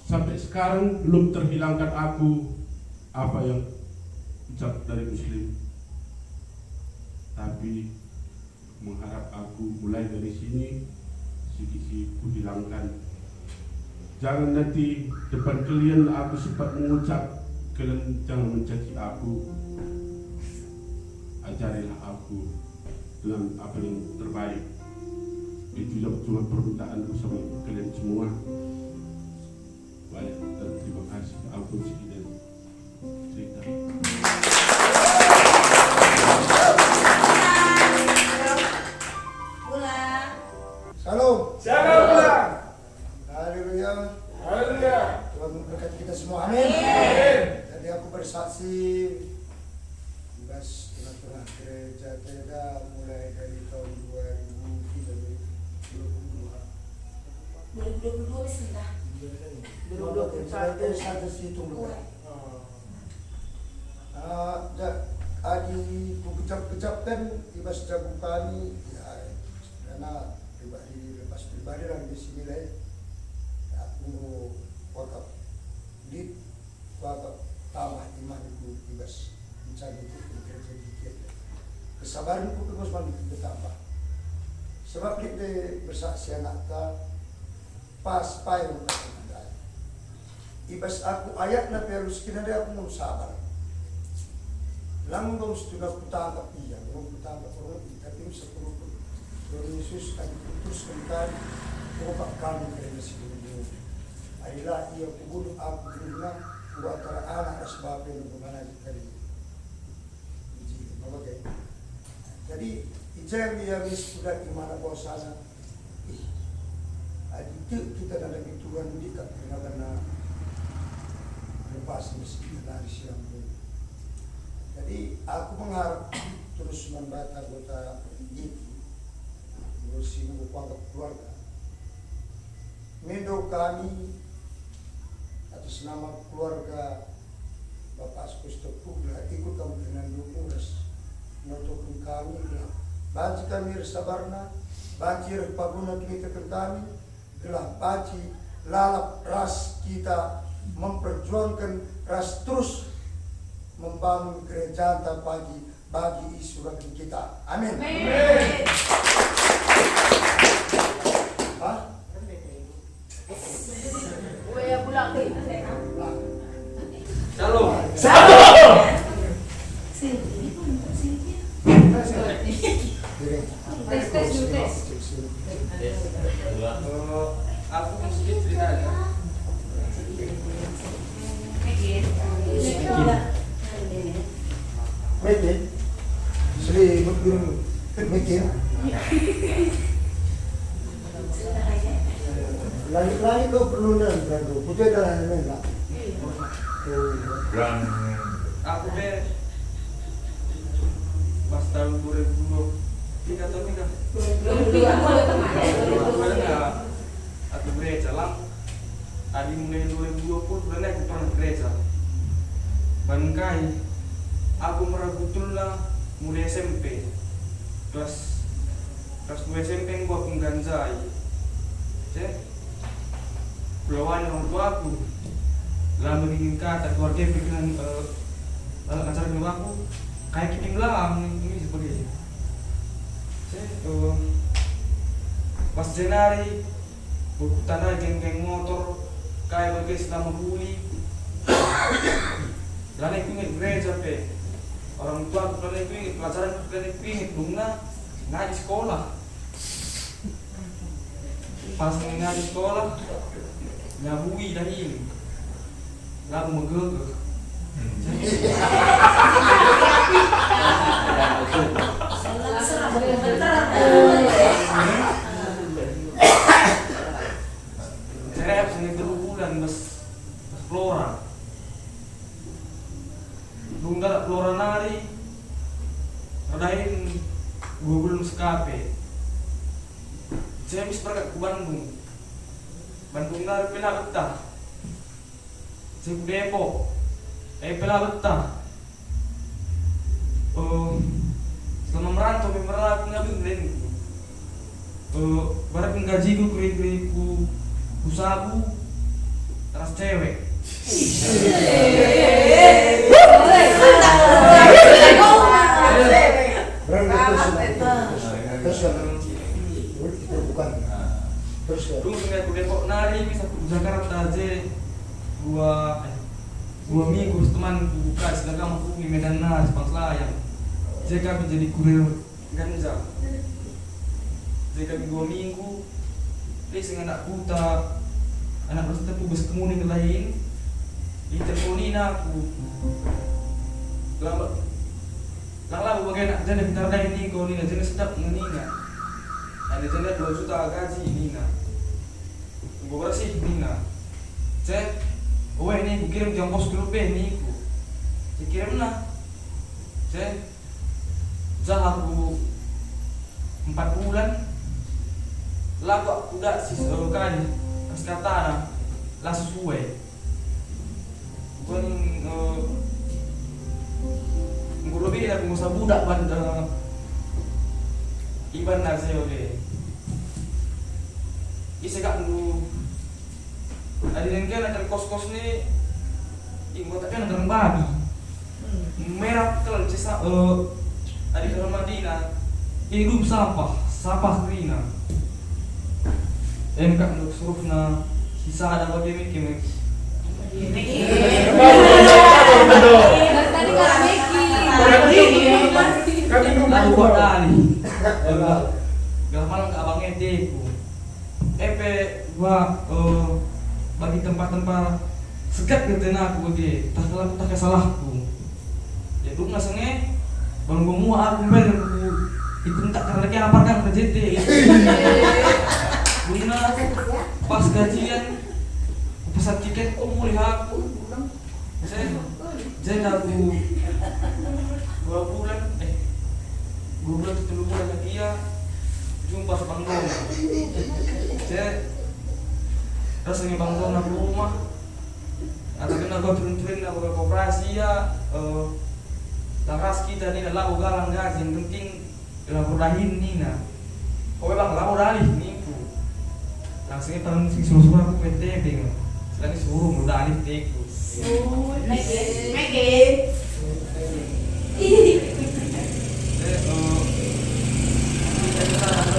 Sampai sekarang belum terhilangkan aku apa yang ucap dari Muslim. Tapi mengharap aku mulai dari sini sikit-sikit ku hilangkan. Jangan nanti depan kalian aku sempat mengucap, kalian jangan mencaci aku. Ajarilah aku dengan apa yang terbaik. Itu cuma permintaanku sama kalian semua. Baik, dan terima kasih. Ampun sekian cerita. Salam. Shalom pulang. Haleluya. Haleluya. Tuhan memberkati kita semua. Amin. Jadi aku bersaksi bebas tengah-tengah gereja Teda mulai dari tahun 2022 sudah. 2021 satu situng bukan. Adi kucap-kucapkan ibas jago kami ya, karena pribadi lepas pribadi lagi di sini lah. Aku wakaf di wakaf tambah iman itu ibas mencari itu kerja dikit. Kesabaran itu terus makin bertambah. Sebab kita bersaksi anak ta pas payung nak ibas aku ayat na pero skinada aku mau sabar. Lang dong sudah kutangkap iya, belum kutangkap orang itu, tapi sepuluh Tuhan Yesus akan putus tentang obat kami kerana sebelum adalah ia kubunuh aku dulu buat antara anak sebab yang bagaimana kali ini. Jadi ijam dia sudah di mana sana. Itu kita dalam Tuhan mendikat karena lepas meski dari siang ini. Jadi aku mengharap terus membaca anggota itu, bersih mengukuhkan keluarga. Mendo kami atas nama keluarga Bapak Skusto Pugla ikut kami dengan Lukuras menutupkan kami gelah. Banci kami sabarna, banci paguna kita kami gelah banci lalap ras kita memperjuangkan ras terus membangun gereja bagi isu rakyat kita. Amin. Hah? Buaya pulang. Shalom. Tes dulu tes. mikir. Langit-langit kau perlu nanti, putih dah enggak. Dan Aku pas tahun 2023 atau enggak? Aku gereja lang. Tadi mulai 2020 bulan aku pernah gereja. Bangkai, aku meragutul lah mulai SMP. Kelas 2 SMP gua pengganjai. Pelawan orang tua aku. Lalu bikin kata keluarga pikiran acara kedua aku kayak kiting belang ini sebagai pas Januari buku tanah geng-geng motor kayak bagi selama huli lalu aku ingat gereja pe orang tua aku lalu aku ingat pelajaran aku lalu aku ingat bunga ngaji sekolah pas ngaji sekolah nyabui dah ini lalu megegeh saya sini bulan mas Flora Dunggal Flora nari adain gue belum sekape saya habis berangkat ke Bandung nari pila betah saya ke Depok pila betah selama merantau aku ngambil brandku barat gaji ku kiri ku sabu teras cewek Dulu aku Depok nari bisa ke Jakarta aja dua minggu teman buka sedangkan aku di Medan Nas pas layang jika menjadi kurir ganja jika 2 minggu dia anak buta anak bersetepu bus kemuning lain diteleponin aku lama bagian anak janda bentar lain nih kau nina janda sedap nina ada janda 2 juta gaji nina gue bersih nina cek ini gue kirim jongkos dulu nih saya kirim nah saya aku 4 bulan lalu aku udah kali pas kata lah sesuai bukan gue lebih aku ngusah budak iban nasi oke isi kak dulu ada yang ada kos-kos nih gue tak ada babi merah kalau cisa ada ke Madinah hidup sampah rina kak untuk suruh na sisa ada bagi mikir lalu buat ali gampang ke abang edeku gua bagi tempat-tempat segat gitu aku bagi tak kesalahku ya dulu nasengnya bang gua mua aku bel itu tak karena apa kan kejete Luna pas gajian pesan tiket mulai aku saya aku 2 bulan 3 bulan lagi ya jumpa sama Bang Dona saya rasanya Bang Dona ke rumah atau kena gue turun-turun aku ke koperasi ya langkas kita nih lalu galang gaji yang penting lapor dahin nih nah kowe bang lapor dalih nih langsungnya tahun sing suruh aku PTB sedangkan suruh mudah alih teku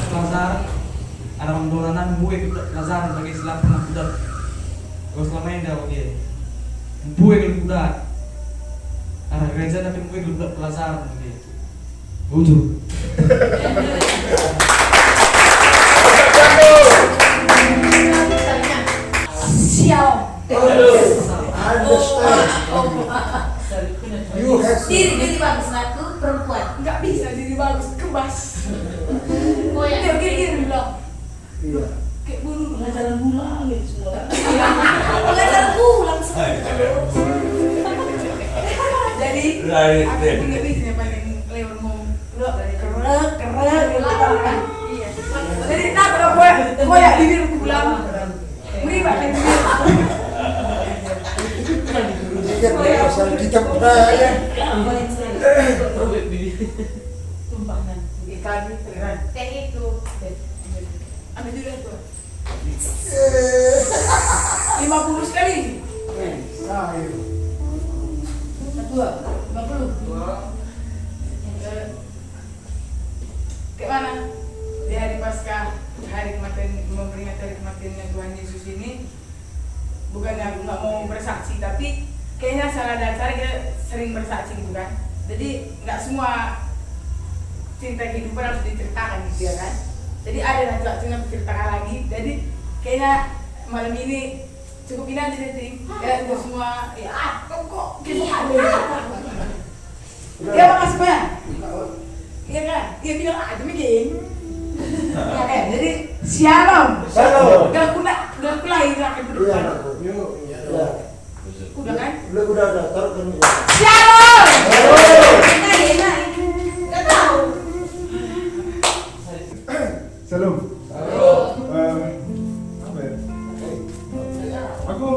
pelajaran ada pemdoranan gue ikut pelajaran bagi Islam pernah budak gue selama ini dah oke gue ikut budak ada gereja tapi gue ikut budak pelajaran oke ujung sial You have diri bagus aku perempuan Nggak bisa jadi bagus. kebas. Goyang Dia gini bilang, Iya. kayak bulu pengajaran pulang gitu semua. Pengajaran pulang Jadi aku tinggal di sini paling lewat mau kerek gitu kan. Iya. Jadi tak ada gue ya bibir aku pulang. Beri pakai bibir. Ingat ya pasal kita pernah ya. Tumpah nanti. Ikan keren. teh itu. Ambil dulu itu. 50 sekali. Dua, 50. Kayak mana? Di hari Paskah, hari kematian, memperingati hari kematiannya Tuhan Yesus ini, bukannya aku nggak mau bersaksi, tapi kayaknya salah dasar kita sering bersaksi gitu kan. Jadi nggak semua cinta kehidupan harus diceritakan gitu ya kan. Jadi ada nanti waktunya menceritakan lagi. Jadi kayaknya malam ini cukup ini aja nanti. Ya itu semua. Ya kok gitu ada. Ya makasih banyak. Iya kan? Dia bilang aja bikin. Ya jadi shalom. Shalom. Udah aku lahir akan berdepan. Iya. Udah kan? Udah taruh kan. Shalom. Enak. Gak tahu. Salam. Apa ya? Aku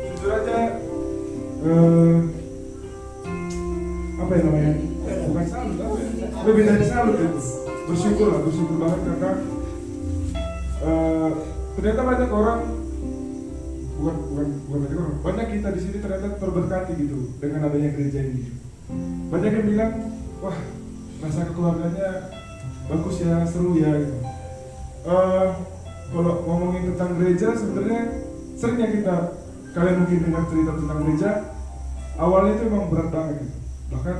jujur aja apa ya namanya? Bukan salut, apa ya? Lebih dari salut itu. Bersyukur banget karena ternyata banyak orang bukan banyak orang, banyak kita di sini ternyata terberkati gitu dengan adanya gereja ini. Banyak yang bilang, wah masa keluarganya bagus ya, seru ya gitu. Kalau ngomongin tentang gereja sebenarnya sering ya kalian mungkin dengar cerita tentang gereja, awalnya itu emang berat banget gitu. Bahkan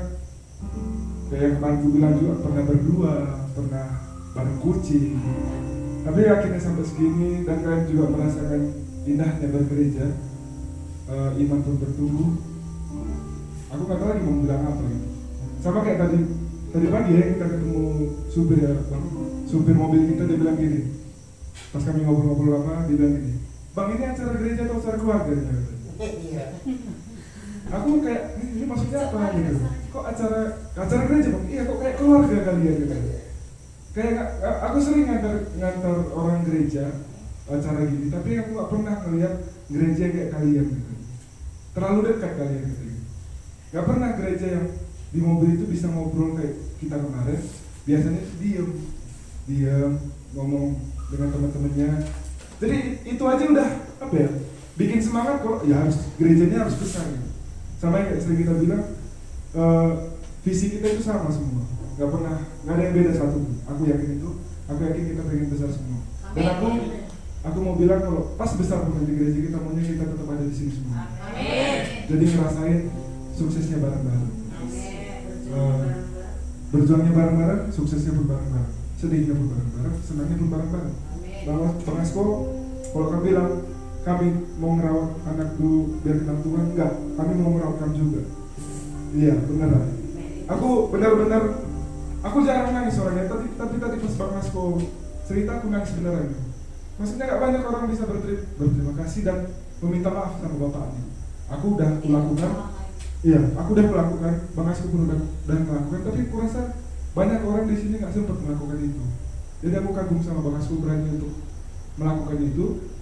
kayak yang kemarin gue bilang juga pernah berdua, pernah bareng kucing. Tapi akhirnya sampai segini dan kalian juga merasakan indahnya bergereja, iman pun bertumbuh. Aku nggak tahu lagi mau bilang apa gitu. Sama kayak tadi pagi ya kita ketemu supir ya, supir mobil kita, dia bilang gini, pas kami ngobrol-ngobrol lama, dia bilang gini, bang ini acara gereja atau acara keluarga? Aku kayak ini maksudnya apa gitu? Kok acara gereja bang? Iya kok kayak keluarga kalian gitu. Kayak aku sering ngantar orang gereja acara gini, tapi aku nggak pernah ngeliat gereja kayak kalian gitu. Terlalu dekat kalian gitu. Nggak pernah gereja yang di mobil itu bisa ngobrol kayak kita kemarin. Biasanya diam ngomong dengan teman-temannya. Jadi itu aja udah apa ya, bikin semangat kok. Ya harus gerejanya harus besar gitu. Sama kayak sering kita bilang, visi kita itu sama semua, nggak ada yang beda satu. Aku yakin kita pengen besar semua. Dan aku mau bilang kalau pas besar pun di gereja kita maunya kita tetap ada di sini semua. Amin. Jadi ngerasain suksesnya bareng-bareng. Berjuangnya bareng-bareng, suksesnya pun bareng-bareng, sedihnya pun bareng-bareng, senangnya pun bareng-bareng. Bahwa Bang Asko, kalau kami bilang kami mau ngerawat anak dulu biar kenal Tuhan, enggak, kami mau merawat kamu juga. Iya, beneran. Aku benar-benar, aku jarang nangis orangnya, tapi tadi pas Bang Asko cerita aku nangis beneran. Maksudnya nggak banyak orang bisa berterima kasih dan meminta maaf sama bapaknya. Aku udah melakukan. Iya, aku udah melakukan, Bang Asko pun udah melakukan, tapi aku rasa banyak orang di sini nggak sempat melakukan itu. Jadi aku kagum sama Bang Asko berani untuk melakukan itu,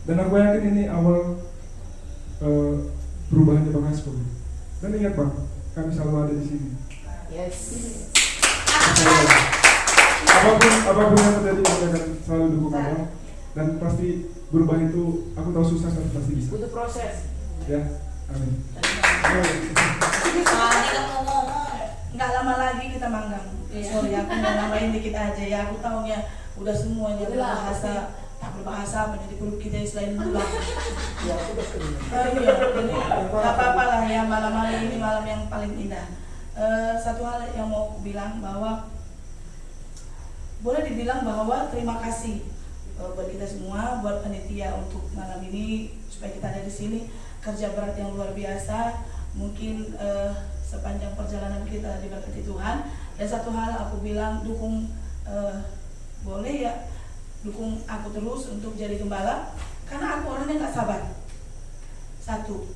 dan aku yakin ini awal perubahannya Bang Asko. Dan ingat Bang, kami selalu ada di sini. Yes. Apapun yang terjadi, kami akan selalu dukung Abang, dan pasti berubah itu aku tahu susah tapi pasti bisa. Butuh proses. Ya, amin. Nggak lama lagi kita manggang. Sorry, aku mau nambahin dikit aja ya. Aku tahunya udah semuanya berbahasa, tak berbahasa menjadi perut kita selain gula. Gak apa-apa lah ya, malam hari ini malam yang paling indah. Satu hal yang mau aku bilang bahwa boleh dibilang bahwa terima kasih buat kita semua, buat panitia untuk malam ini supaya kita ada di sini. Kerja berat yang luar biasa, mungkin sepanjang perjalanan kita diberkati Tuhan, Dan satu hal aku bilang dukung, boleh ya dukung aku terus untuk jadi gembala, karena aku orangnya nggak sabar. Satu,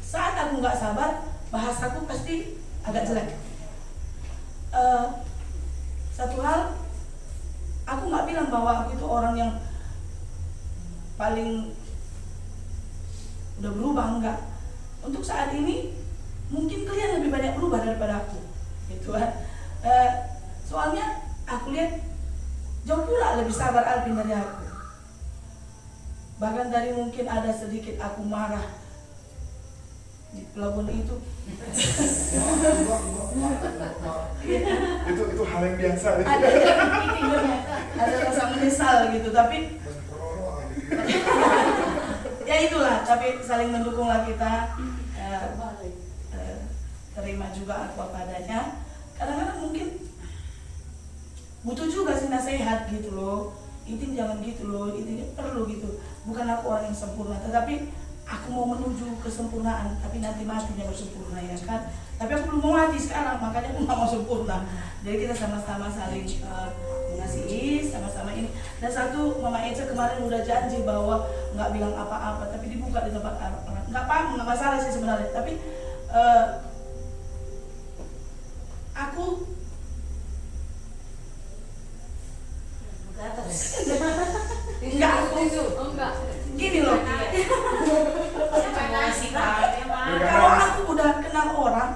saat aku nggak sabar, bahasaku pasti agak jelek. Satu hal, aku nggak bilang bahwa aku itu orang yang paling udah berubah, enggak. Untuk saat ini mungkin kalian lebih banyak berubah daripada aku, gitu kan. Soalnya aku lihat jauh pula lebih sabar Alvin dari aku. Bahkan dari mungkin ada sedikit aku marah di pelabuhan itu. Itu hal yang biasa. Ada rasa menyesal gitu, tapi ya itulah, tapi saling mendukunglah kita. Terima juga aku apa adanya. Kadang-kadang mungkin butuh juga sih nasihat gitu loh. Itu jangan gitu loh, itu perlu gitu. Bukan aku orang yang sempurna, tetapi aku mau menuju kesempurnaan, tapi nanti matinya baru sempurna, ya kan. Tapi aku belum mau mati sekarang, makanya aku nggak mau sempurna. Jadi kita sama-sama saling mengasihi, sama-sama ini. Dan satu, Mama Eca kemarin udah janji bahwa nggak bilang apa-apa, tapi dibuka di tempat orang. Nggak paham, nggak masalah sih sebenarnya. Tapi aku enggak, enggak. Gini loh. Kalau aku udah kenal orang,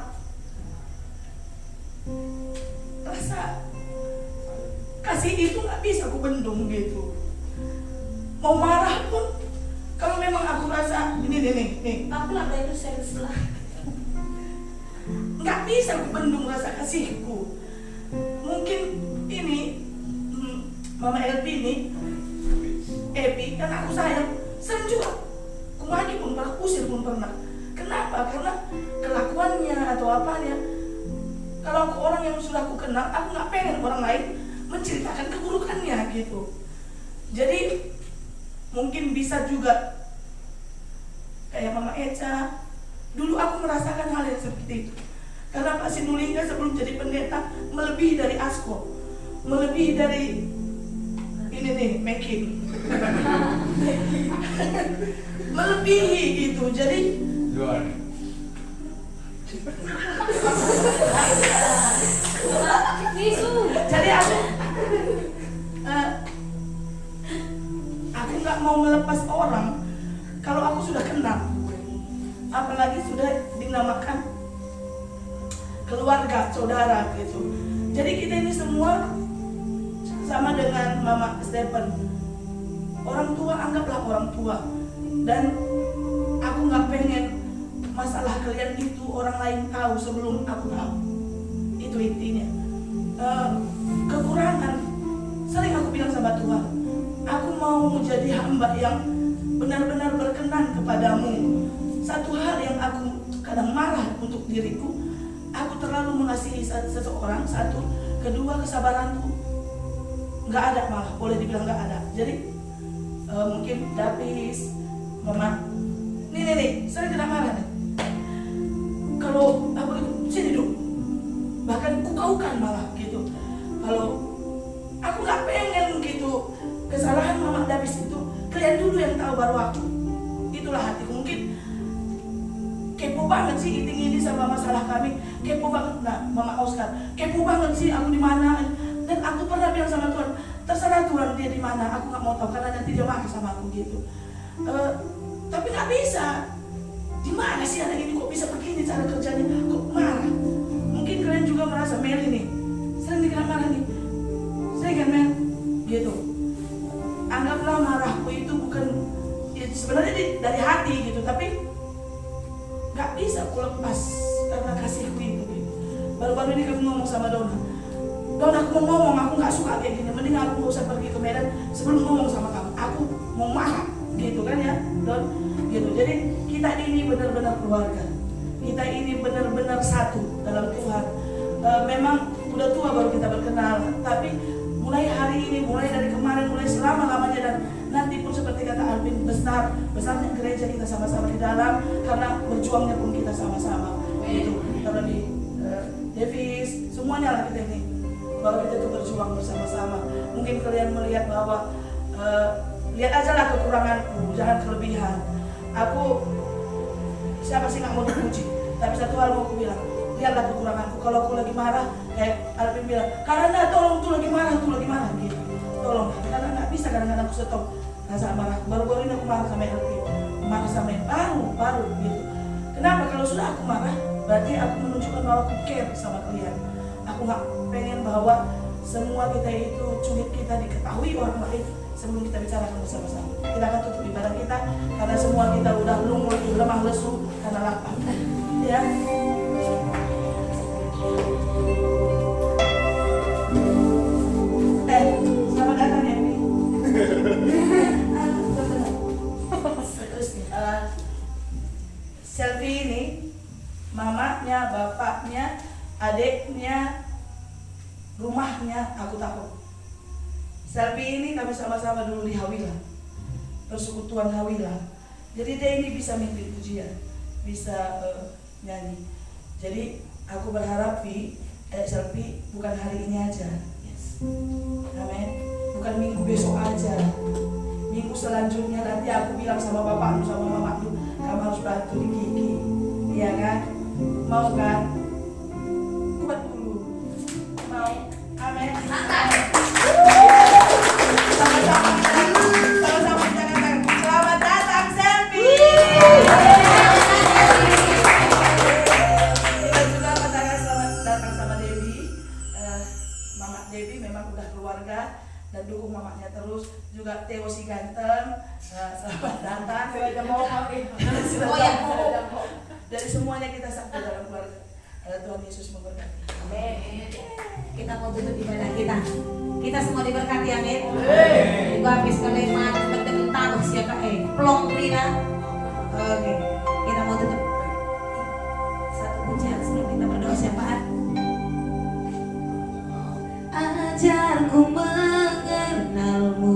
rasa kasih itu nggak bisa aku bendung gitu. Mau marah pun, kalau memang aku rasa ini, Aku lah itu serius lah. nggak bisa aku bendung rasa kasihku. Mungkin ini Mama Elvi ini, Epi, kan aku sayang, sering juga aku maki pun pernah, usir pun pernah. Kenapa? Karena kelakuannya atau apanya. Kalau aku orang yang sudah aku kenal, aku nggak pengen orang lain menceritakan keburukannya gitu. Jadi mungkin bisa juga kayak Mama Eca, dulu aku merasakan hal yang seperti itu. Karena Pak Sinulinga sebelum jadi pendeta melebihi dari Asko, melebihi dari ini nih, making melebihi gitu. Jadi jadi aku nggak mau melepas orang kalau aku sudah kenal, apalagi sudah dinamakan keluarga, saudara gitu. Jadi kita ini semua sama dengan Mama Stephen, orang tua, anggaplah orang tua. Dan aku nggak pengen masalah kalian itu orang lain tahu sebelum aku tahu. Itu intinya. Kekurangan sering aku bilang sama Tuhan, aku mau menjadi hamba yang benar-benar berkenan kepadamu. Satu hal yang aku kadang marah untuk diriku, aku terlalu mengasihi seseorang. Satu, kedua, kesabaranku nggak ada, malah boleh dibilang nggak ada. Jadi mungkin Davis, Mama, nih, sering kena marah nih. Kalau apa itu, sini dulu, bahkan kukaukan malah gitu. Kalau aku nggak pengen gitu, kesalahan Mama Davis itu kalian dulu yang tahu baru aku. Itulah hatiku. Mungkin kepo banget sih ini sama masalah kami, kepo banget. Nah, Mama Oscar, kepo banget sih aku di mana. Dan aku pernah bilang sama Tuhan, terserah Tuhan dia di mana, aku nggak mau tahu karena nanti dia marah sama aku gitu. Tapi nggak bisa. Di mana sih anak ini kok bisa begini cara kerjanya? Kok marah? Mungkin kalian juga merasa Meli nih, sering dikena marah nih, sering kan Mel? Gitu. Anggaplah marahku itu bukan ya, sebenarnya dari hati gitu, tapi nggak bisa aku lepas karena kasihku itu. Gitu. Baru-baru ini kamu ngomong sama Dona. Dona, aku mau ngomong, aku nggak suka kayak gini. Mending aku nggak usah pergi ke Medan sebelum ngomong sama kamu. Aku mau marah, gitu kan ya, Don? Gitu. Jadi kita ini benar-benar keluarga. Kita ini benar-benar satu dalam Tuhan. Memang udah tua baru kita berkenal, tapi mulai hari ini, mulai dari kemarin, mulai selama-lamanya dan nanti pun seperti kata Alvin, besarnya gereja kita sama-sama di dalam karena berjuangnya pun kita sama-sama. Gitu. Terlebih bagaimana kita ini? Bahwa kita itu berjuang bersama-sama. Mungkin kalian melihat bahwa lihat aja lah kekuranganku, jangan kelebihan. Aku siapa sih nggak mau dipuji? Tapi satu hal mau aku bilang, lihatlah kekuranganku. Kalau aku lagi marah, Alvin bilang, karena tolong tuh lagi marah gitu. Tolong, karena nggak bisa kadang-kadang aku stop rasa marah. Baru-baru ini aku marah sama Alvin, marah sama baru gitu. Kenapa? Kalau sudah aku marah, berarti aku menunjukkan bahwa aku care sama kalian. Aku nggak pengen bahwa semua kita itu sulit kita diketahui orang lain sebelum kita bicarakan bersama-sama. Kita akan tutup ibadah kita karena semua kita udah lumur, lemah lesu karena lapar. Ya. Selamat datang ya, Mi. Terus selfie ini mamanya, bapaknya, adiknya, rumahnya aku takut. Selfie ini kami sama-sama dulu di Hawila, persekutuan Hawila. Jadi dia ini bisa mimpi pujian, bisa nyanyi. Jadi aku berharap selfie bukan hari ini aja, amin. Bukan minggu besok aja, minggu selanjutnya nanti aku bilang sama bapakmu sama mamamu, kamu harus bantu di Kiki, iya kan? Mau kan? Kuat dulu, mau? Amin. Sama-sama jangan. Selamat datang selfie. Kita juga katakan selamat datang sama Debbie. Mama Debbie memang udah keluarga dan dukung mamanya terus. Juga Theo si ganteng. Selamat datang. Dari semuanya kita satu dalam keluarga. Tuhan Yesus memberkati. Amin. Kita mau tutup ibadah kita. Kita semua diberkati, amin. Juga habis kalimat bertemu taruh siapa plong Rina. Oke. Kita mau tutup satu pujian sebelum kita berdoa syafaat. Ajarku mengenalmu.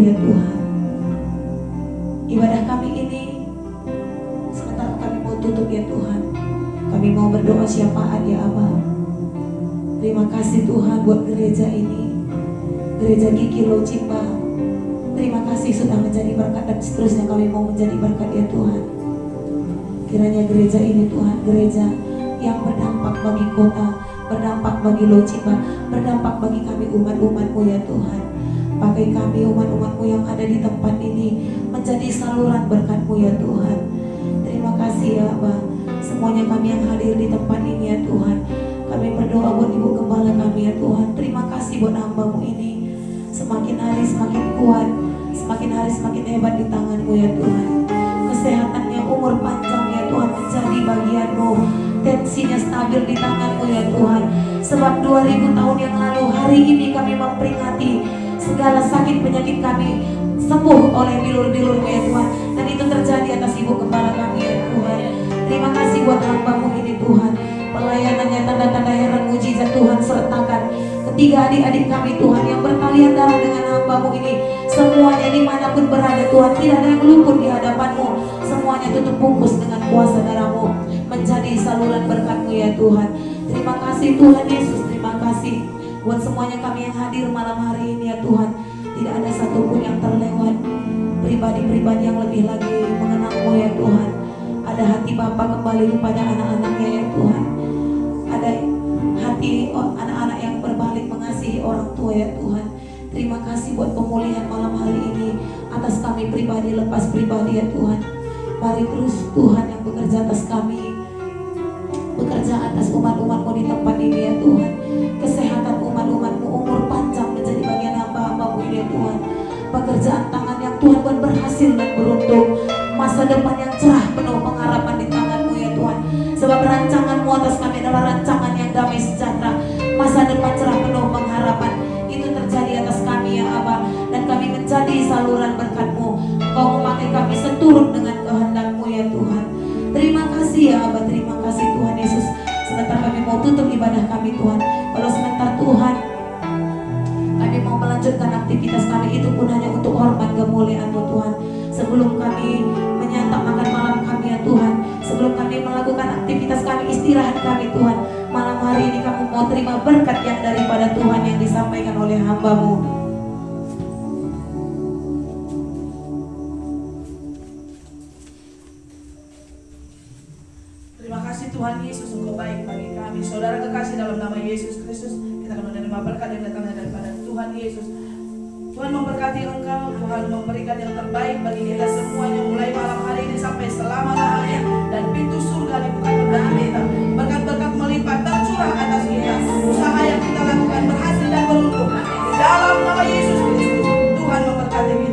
Ya Tuhan, ibadah kami ini sebentar kami mau tutup ya Tuhan. Kami mau berdoa syafaat ya Abah. Terima kasih Tuhan buat gereja ini, gereja Kiki Locimba. Terima kasih sudah menjadi berkat dan seterusnya kami mau menjadi berkat ya Tuhan. Kiranya gereja ini Tuhan, gereja yang berdampak bagi kota, berdampak bagi Locimba, berdampak bagi kami umat-umat-Mu ya Tuhan. Pakai kami umat-umat-Mu yang ada di tempat ini menjadi saluran berkat-Mu ya Tuhan. Terima kasih ya Abah. Semuanya kami yang hadir di tempat ini ya Tuhan. Kami berdoa buat Ibu Gembala kami ya Tuhan. Terima kasih buat hamba-Mu ini. Semakin hari semakin kuat, semakin hari semakin hebat di tangan-Mu ya Tuhan. Kesehatannya, umur panjang ya Tuhan menjadi bagian-Mu. Tensinya stabil di tangan-Mu ya Tuhan. Sebab 2000 tahun yang lalu hari ini kami memperingati segala sakit penyakit kami sembuh oleh bilur-bilur-Mu ya Tuhan. Dan itu terjadi atas Ibu Gembala kami ya Tuhan. Terima kasih buat hamba-Mu ini Tuhan. Pelayanannya tanda-tanda heran mujizat Tuhan sertakan ketiga adik-adik kami Tuhan yang berkalian darah dengan hamba-Mu ini. semuanya dimanapun berada Tuhan, tidak ada yang luput di hadapan-Mu. Semuanya tutup bungkus dengan kuasa darah-Mu, menjadi saluran berkat-Mu ya Tuhan. Terima kasih Tuhan Yesus, terima kasih buat semuanya kami yang hadir malam hari ini ya Tuhan. Tidak ada satupun yang terlewat, pribadi-pribadi yang lebih lagi mengenal-Mu ya Tuhan. Ada hati Bapa kembali kepada anak-anaknya ya Tuhan. Ada hati anak-anak yang berbalik mengasihi orang tua ya Tuhan. Terima kasih buat pemulihan malam hari ini atas kami pribadi, lepas pribadi ya Tuhan. Mari terus Tuhan yang bekerja atas kami, bekerja atas umat-umat-Mu di tempat ini ya Tuhan. Kesehatan umat-umat-Mu, umur panjang menjadi bagian hamba-hamba-Mu ini ya Tuhan. Pekerjaan tangan yang Tuhan buat berhasil dan beruntung, masa depan yang cerah penuh pengharapan di tangan-Mu ya Tuhan. Sebab rancangan-Mu atas kami adalah rancangan yang damai sejahtera, masa depan cerah penuh pengharapan. Itu terjadi atas kami ya Aba, dan kami menjadi saluran berkat-Mu. Engkau memakai kami seturut dengan kehendak-Mu ya Tuhan. Terima kasih ya Aba, terima kasih Tuhan Yesus. Sebentar kami mau tutup ibadah kami Tuhan. Kalau sebentar Tuhan kami mau melanjutkan aktivitas kami, itu pun hanya untuk hormat kemuliaan-Mu Tuhan. Sebelum kami menyantap makan malam kami ya Tuhan, sebelum kami melakukan aktivitas kami, istirahat kami Tuhan, malam hari ini kamu mau terima berkat yang daripada Tuhan yang disampaikan oleh hamba-Mu. Terima kasih Tuhan Yesus, Engkau baik bagi kami. Saudara kekasih, dalam nama Yesus Kristus kita akan menerima berkat yang datangnya daripada Tuhan Yesus. Tuhan memberkati engkau, Tuhan memberikan yang terbaik bagi kita semuanya, mulai malam hari ini sampai selama-lamanya, dan pintu surga dibukakan bagi kita. Berkat-berkat melimpah tercurah atas kita. Usaha yang kita lakukan berhasil dan beruntung. Di dalam nama Yesus Kristus, Tuhan memberkati kita.